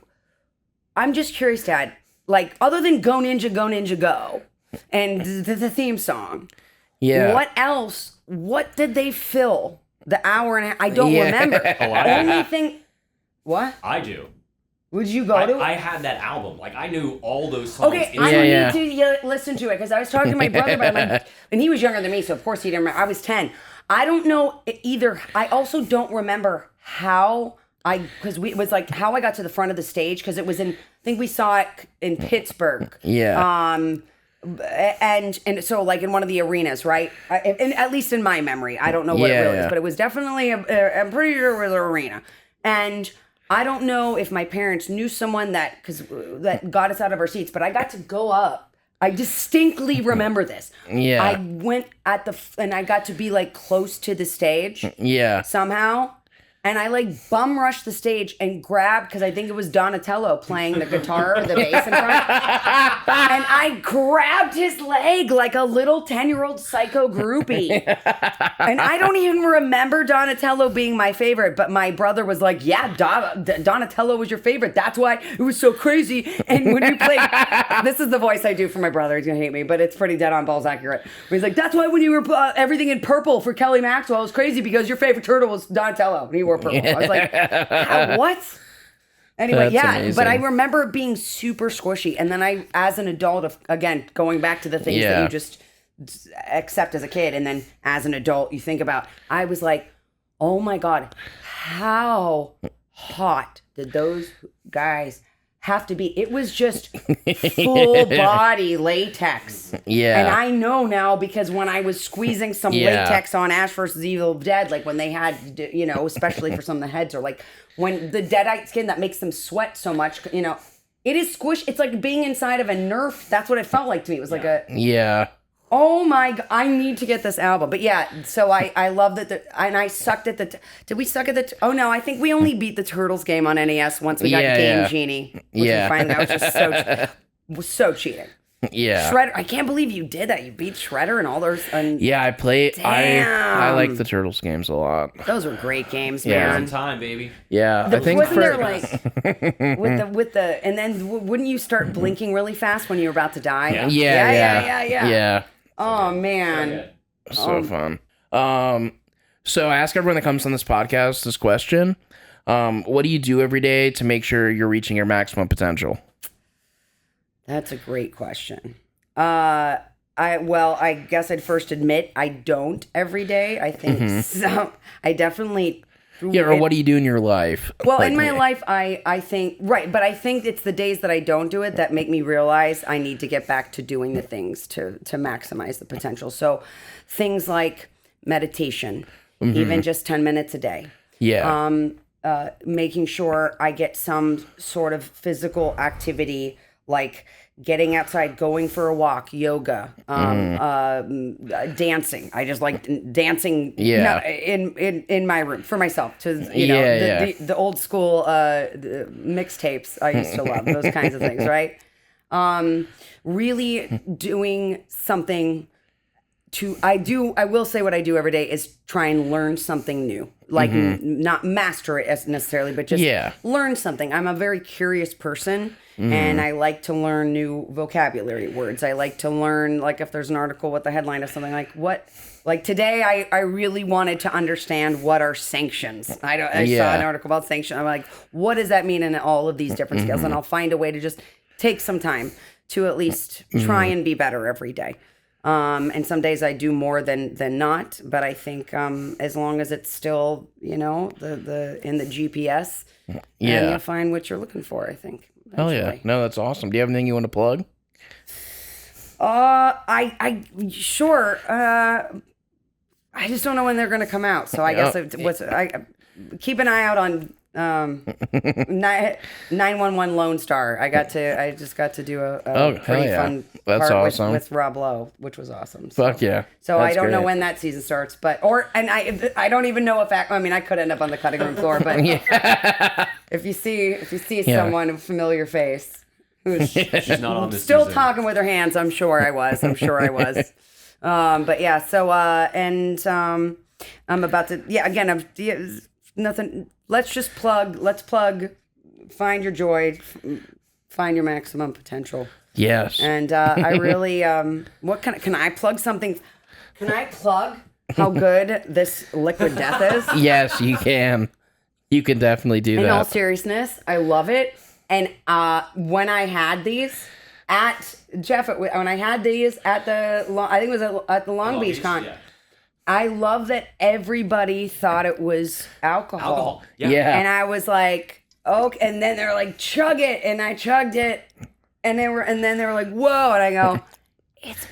Speaker 1: I'm just curious, Dad, like, other than Go Ninja, Go Ninja, Go, and the theme song, what else? What did they fill the hour and a half? I don't remember. Only thing. What?
Speaker 3: I do.
Speaker 1: Would you go to?
Speaker 3: I had that album. Like I knew all those songs.
Speaker 1: Okay, I need to listen to it because I was talking to my brother about it, and he was younger than me, so of course he didn't remember. I was 10. I don't know either. I also don't remember how because it was like how I got to the front of the stage because it was in. I think we saw it in Pittsburgh. And so like in one of the arenas, right? And at least in my memory, I don't know what it really is, but it was definitely I'm pretty sure it was an arena. And I don't know if my parents knew someone that got us out of our seats, but I got to go up. I distinctly remember this.
Speaker 2: Yeah.
Speaker 1: I went and I got to be like close to the stage.
Speaker 2: Yeah.
Speaker 1: Somehow. And I like bum rushed the stage and grabbed, because I think it was Donatello playing the guitar or the bass in front. And I grabbed his leg like a little 10-year-old psycho groupie. And I don't even remember Donatello being my favorite, but my brother was like, yeah, Donatello was your favorite. That's why it was so crazy. And when you play, this is the voice I do for my brother. He's going to hate me, but it's pretty dead on balls accurate. He's like, that's why when you were everything in purple for Kelly Maxwell, it was crazy because your favorite turtle was Donatello. And he wore purple. I was like, what? Anyway,
Speaker 2: That's amazing.
Speaker 1: But I remember it being super squishy. And then I, as an adult, again, going back to the things that you just accept as a kid, and then as an adult, you think about, I was like, oh my God, how hot did those guys have to be? It was just full body latex.
Speaker 2: Yeah.
Speaker 1: And I know now because when I was squeezing some latex on Ash vs. Evil Dead, like when they had, especially for some of the heads, or like when the deadite skin that makes them sweat so much, it is squish. It's like being inside of a Nerf. That's what it felt like to me. It was like a...
Speaker 2: Yeah.
Speaker 1: Oh my god, I need to get this album. But yeah, so I love that and I sucked at the did we suck at the oh no, I think we only beat the Turtles game on NES once we got Game Genie. That was just so cheating.
Speaker 2: Yeah.
Speaker 1: Shredder, I can't believe you did that. You beat Shredder and all those
Speaker 2: I play
Speaker 1: Damn.
Speaker 2: I like the Turtles games a lot.
Speaker 1: Those were great games,
Speaker 2: Yeah.
Speaker 1: man.
Speaker 3: On time, baby.
Speaker 2: Yeah. I think
Speaker 1: wasn't there like with the and then wouldn't you start blinking really fast when you were about to die?
Speaker 2: Yeah.
Speaker 1: Oh man.
Speaker 2: So fun. So I ask everyone that comes on this podcast this question. What do you do every day to make sure you're reaching your maximum potential?
Speaker 1: That's a great question. I guess I'd first admit I don't every day. I think so. I definitely.
Speaker 2: Yeah, or what do you do in your life?
Speaker 1: Well, in my life, I think right, but I think it's the days that I don't do it that make me realize I need to get back to doing the things to maximize the potential. So, things like meditation, even just 10 minutes a day.
Speaker 2: Yeah.
Speaker 1: Making sure I get some sort of physical activity, like getting outside, going for a walk, yoga, dancing. I just like dancing in my room for myself to, the old school mixtapes I used to love, those kinds of things, right? Really doing something I will say what I do every day is try and learn something new. Like not master it as necessarily, but just learn something. I'm a very curious person. And I like to learn new vocabulary words. I like to learn, like, if there's an article with the headline of something like like today, I really wanted to understand what are sanctions. I saw an article about sanctions. I'm like, what does that mean in all of these different scales? And I'll find a way to just take some time to at least try and be better every day. And some days I do more than not, but I think as long as it's still, the in the GPS, and you'll find what you're looking for, I think.
Speaker 2: Oh yeah, no, that's awesome. Do you have anything you want to plug?
Speaker 1: I sure. I just don't know when they're going to come out, so I guess I keep an eye out on 911 Lone Star. I just got to do a pretty fun
Speaker 2: That's
Speaker 1: part
Speaker 2: awesome.
Speaker 1: with Rob Lowe, which was awesome.
Speaker 2: Fuck yeah.
Speaker 1: So I don't know when that season starts, I don't even know if I could end up on the cutting room floor, but if you see someone, a familiar face who's
Speaker 3: She's not on this
Speaker 1: still
Speaker 3: season.
Speaker 1: talking with her hands, I'm sure I was. But yeah, so I'm about to nothing. Let's plug, find your joy, find your maximum potential.
Speaker 2: Yes.
Speaker 1: And I really, can I plug something? Can I plug how good this Liquid Death is?
Speaker 2: Yes, you can. You can definitely do that.
Speaker 1: In all seriousness, I love it. And when I had these at the Long Beach Con.
Speaker 3: Yeah.
Speaker 1: I love that everybody thought it was alcohol.
Speaker 3: Yeah.
Speaker 1: And I was like, okay. And then they're like, chug it. And I chugged it. And then they were like, whoa. And I go, it's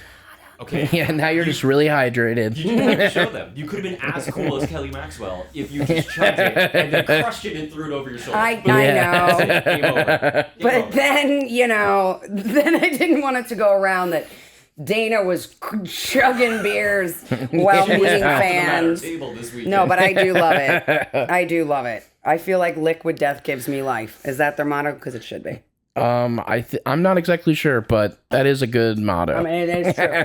Speaker 3: Okay.
Speaker 2: Yeah, now you're just really hydrated.
Speaker 3: You didn't have to show them. You could have been as cool as Kelly Maxwell if you just chugged it and then crushed it and threw it over your shoulder.
Speaker 1: I know.
Speaker 3: Game over.
Speaker 1: But then, then I didn't want it to go around that Dana was chugging beers while meeting fans. No, but I do love it. I feel like Liquid Death gives me life. Is that their motto? Because it should be.
Speaker 2: I'm not exactly sure, but that is a good motto.
Speaker 1: I mean, it is true.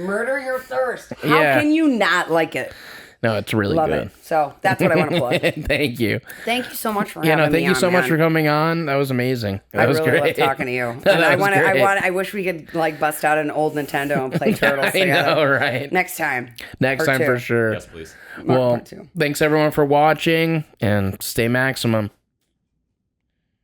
Speaker 1: Murder your thirst. How can you not like it?
Speaker 2: No, it's really
Speaker 1: Love
Speaker 2: good.
Speaker 1: it. So that's what I want to plug.
Speaker 2: Thank you.
Speaker 1: Thank you so much for having me.
Speaker 2: Thank you so much
Speaker 1: man.
Speaker 2: for coming on. That was amazing. That was
Speaker 1: really
Speaker 2: great.
Speaker 1: love talking to you. I wish we could bust out an old Nintendo and play Turtles together.
Speaker 2: I know, right?
Speaker 1: Next time.
Speaker 2: Next time for sure.
Speaker 3: Yes, please.
Speaker 2: Well, thanks everyone for watching and stay maximum.